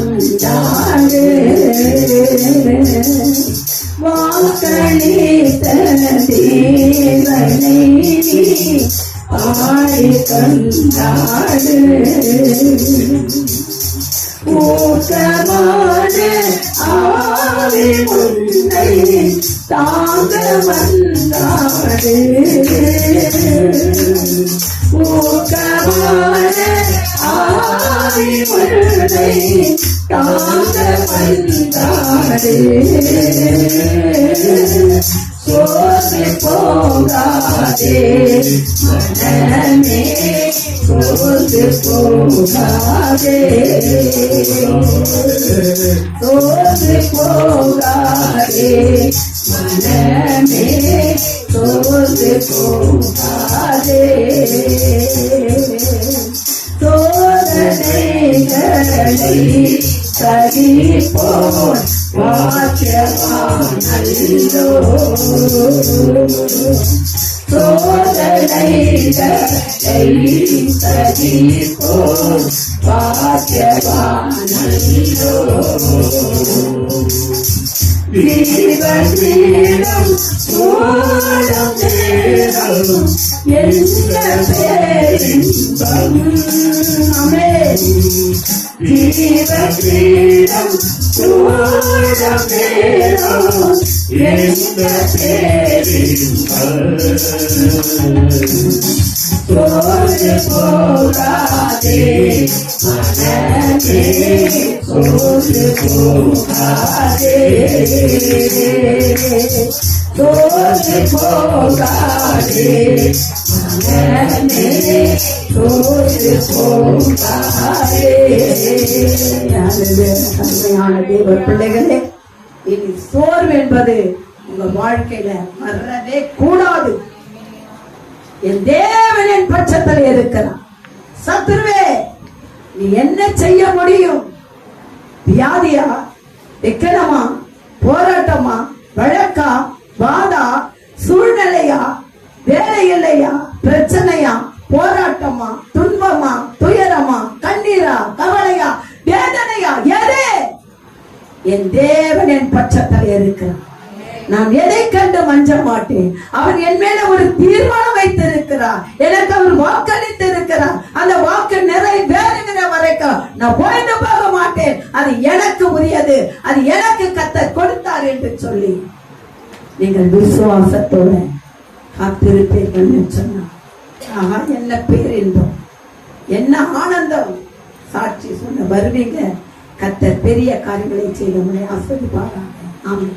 வாக்களித்த தேவனை நீ பாடிக்கொண்டாடு. ஊக்கமான ஆவி உன்னை தாங்க வந்தாடு. ஊக்கமான ஆவி உன்னை தாங்க வந்தாடு. சோர்ந்து போகாதே மனமே, சோர்ந்து போகாதே. சோர்ந்து போகாதே மனமே, சோர்ந்து போகாதே. சோதனைகளை சகிப்போர் வாக்கியவானல்லோ. சோதனைகளை சகிப்போர் வாக்கியவானல்லோ. ஜீவநேரம் சோழம் நேரம் எந்த பேரின்பம். ஆமென். ஜீவநேரம் சோழம் நேரம் எந்த பேரின்பம். சோர்ந்து போகாதே மனமே, சோர்ந்து போகாதே. சோர்ந்து போகாதே மனமே, சோர்ந்து போகாதே. அருமையான தேவ பிள்ளைகளே, இனி சோர்வு என்பது உங்க வாழ்க்கையில வரவே கூடாது. என் தேவன் என் பட்சத்தில் இருக்கிறான். சத்துருவே, நீ என்ன செய்ய முடியும்? வியாதியா, விக்கனமா, போராட்டமா, வழக்கா, வாதா, சூழ்நிலையா, வேலை இல்லையா, பிரச்சனையா, போராட்டமா, துன்பமா, துயரமா, கண்ணீரா, கவலையா, வேதனையா, எது? என் தேவன் என் பட்சத்தில் இருக்கிறான். நான் எதை கண்டு மஞ்ச மாட்டேன். அவர் என் மேல ஒரு தீர்மானம் வைத்திருக்கிறார். எனக்கு அவர் வாக்களித்து இருக்கிறார். அந்த வாக்கு நிறைவேறுகிற வரைக்கும் நான் ஓய்ந்து போக மாட்டேன். அது எனக்கு உரியது, அது எனக்கு கர்த்தர் கொடுத்தார் என்று சொல்லி நீங்கள் விசுவாசத்தோட காத்திருப்பீர்கள் சொன்னார். என்ன பேரின்பம், என்ன ஆனந்தம். சாட்சி சொன்ன வருவீங்க. கர்த்தர் பெரிய காரியங்களை செய்த முறை ஆசீர்வதிப்பாராக. ஆமென்.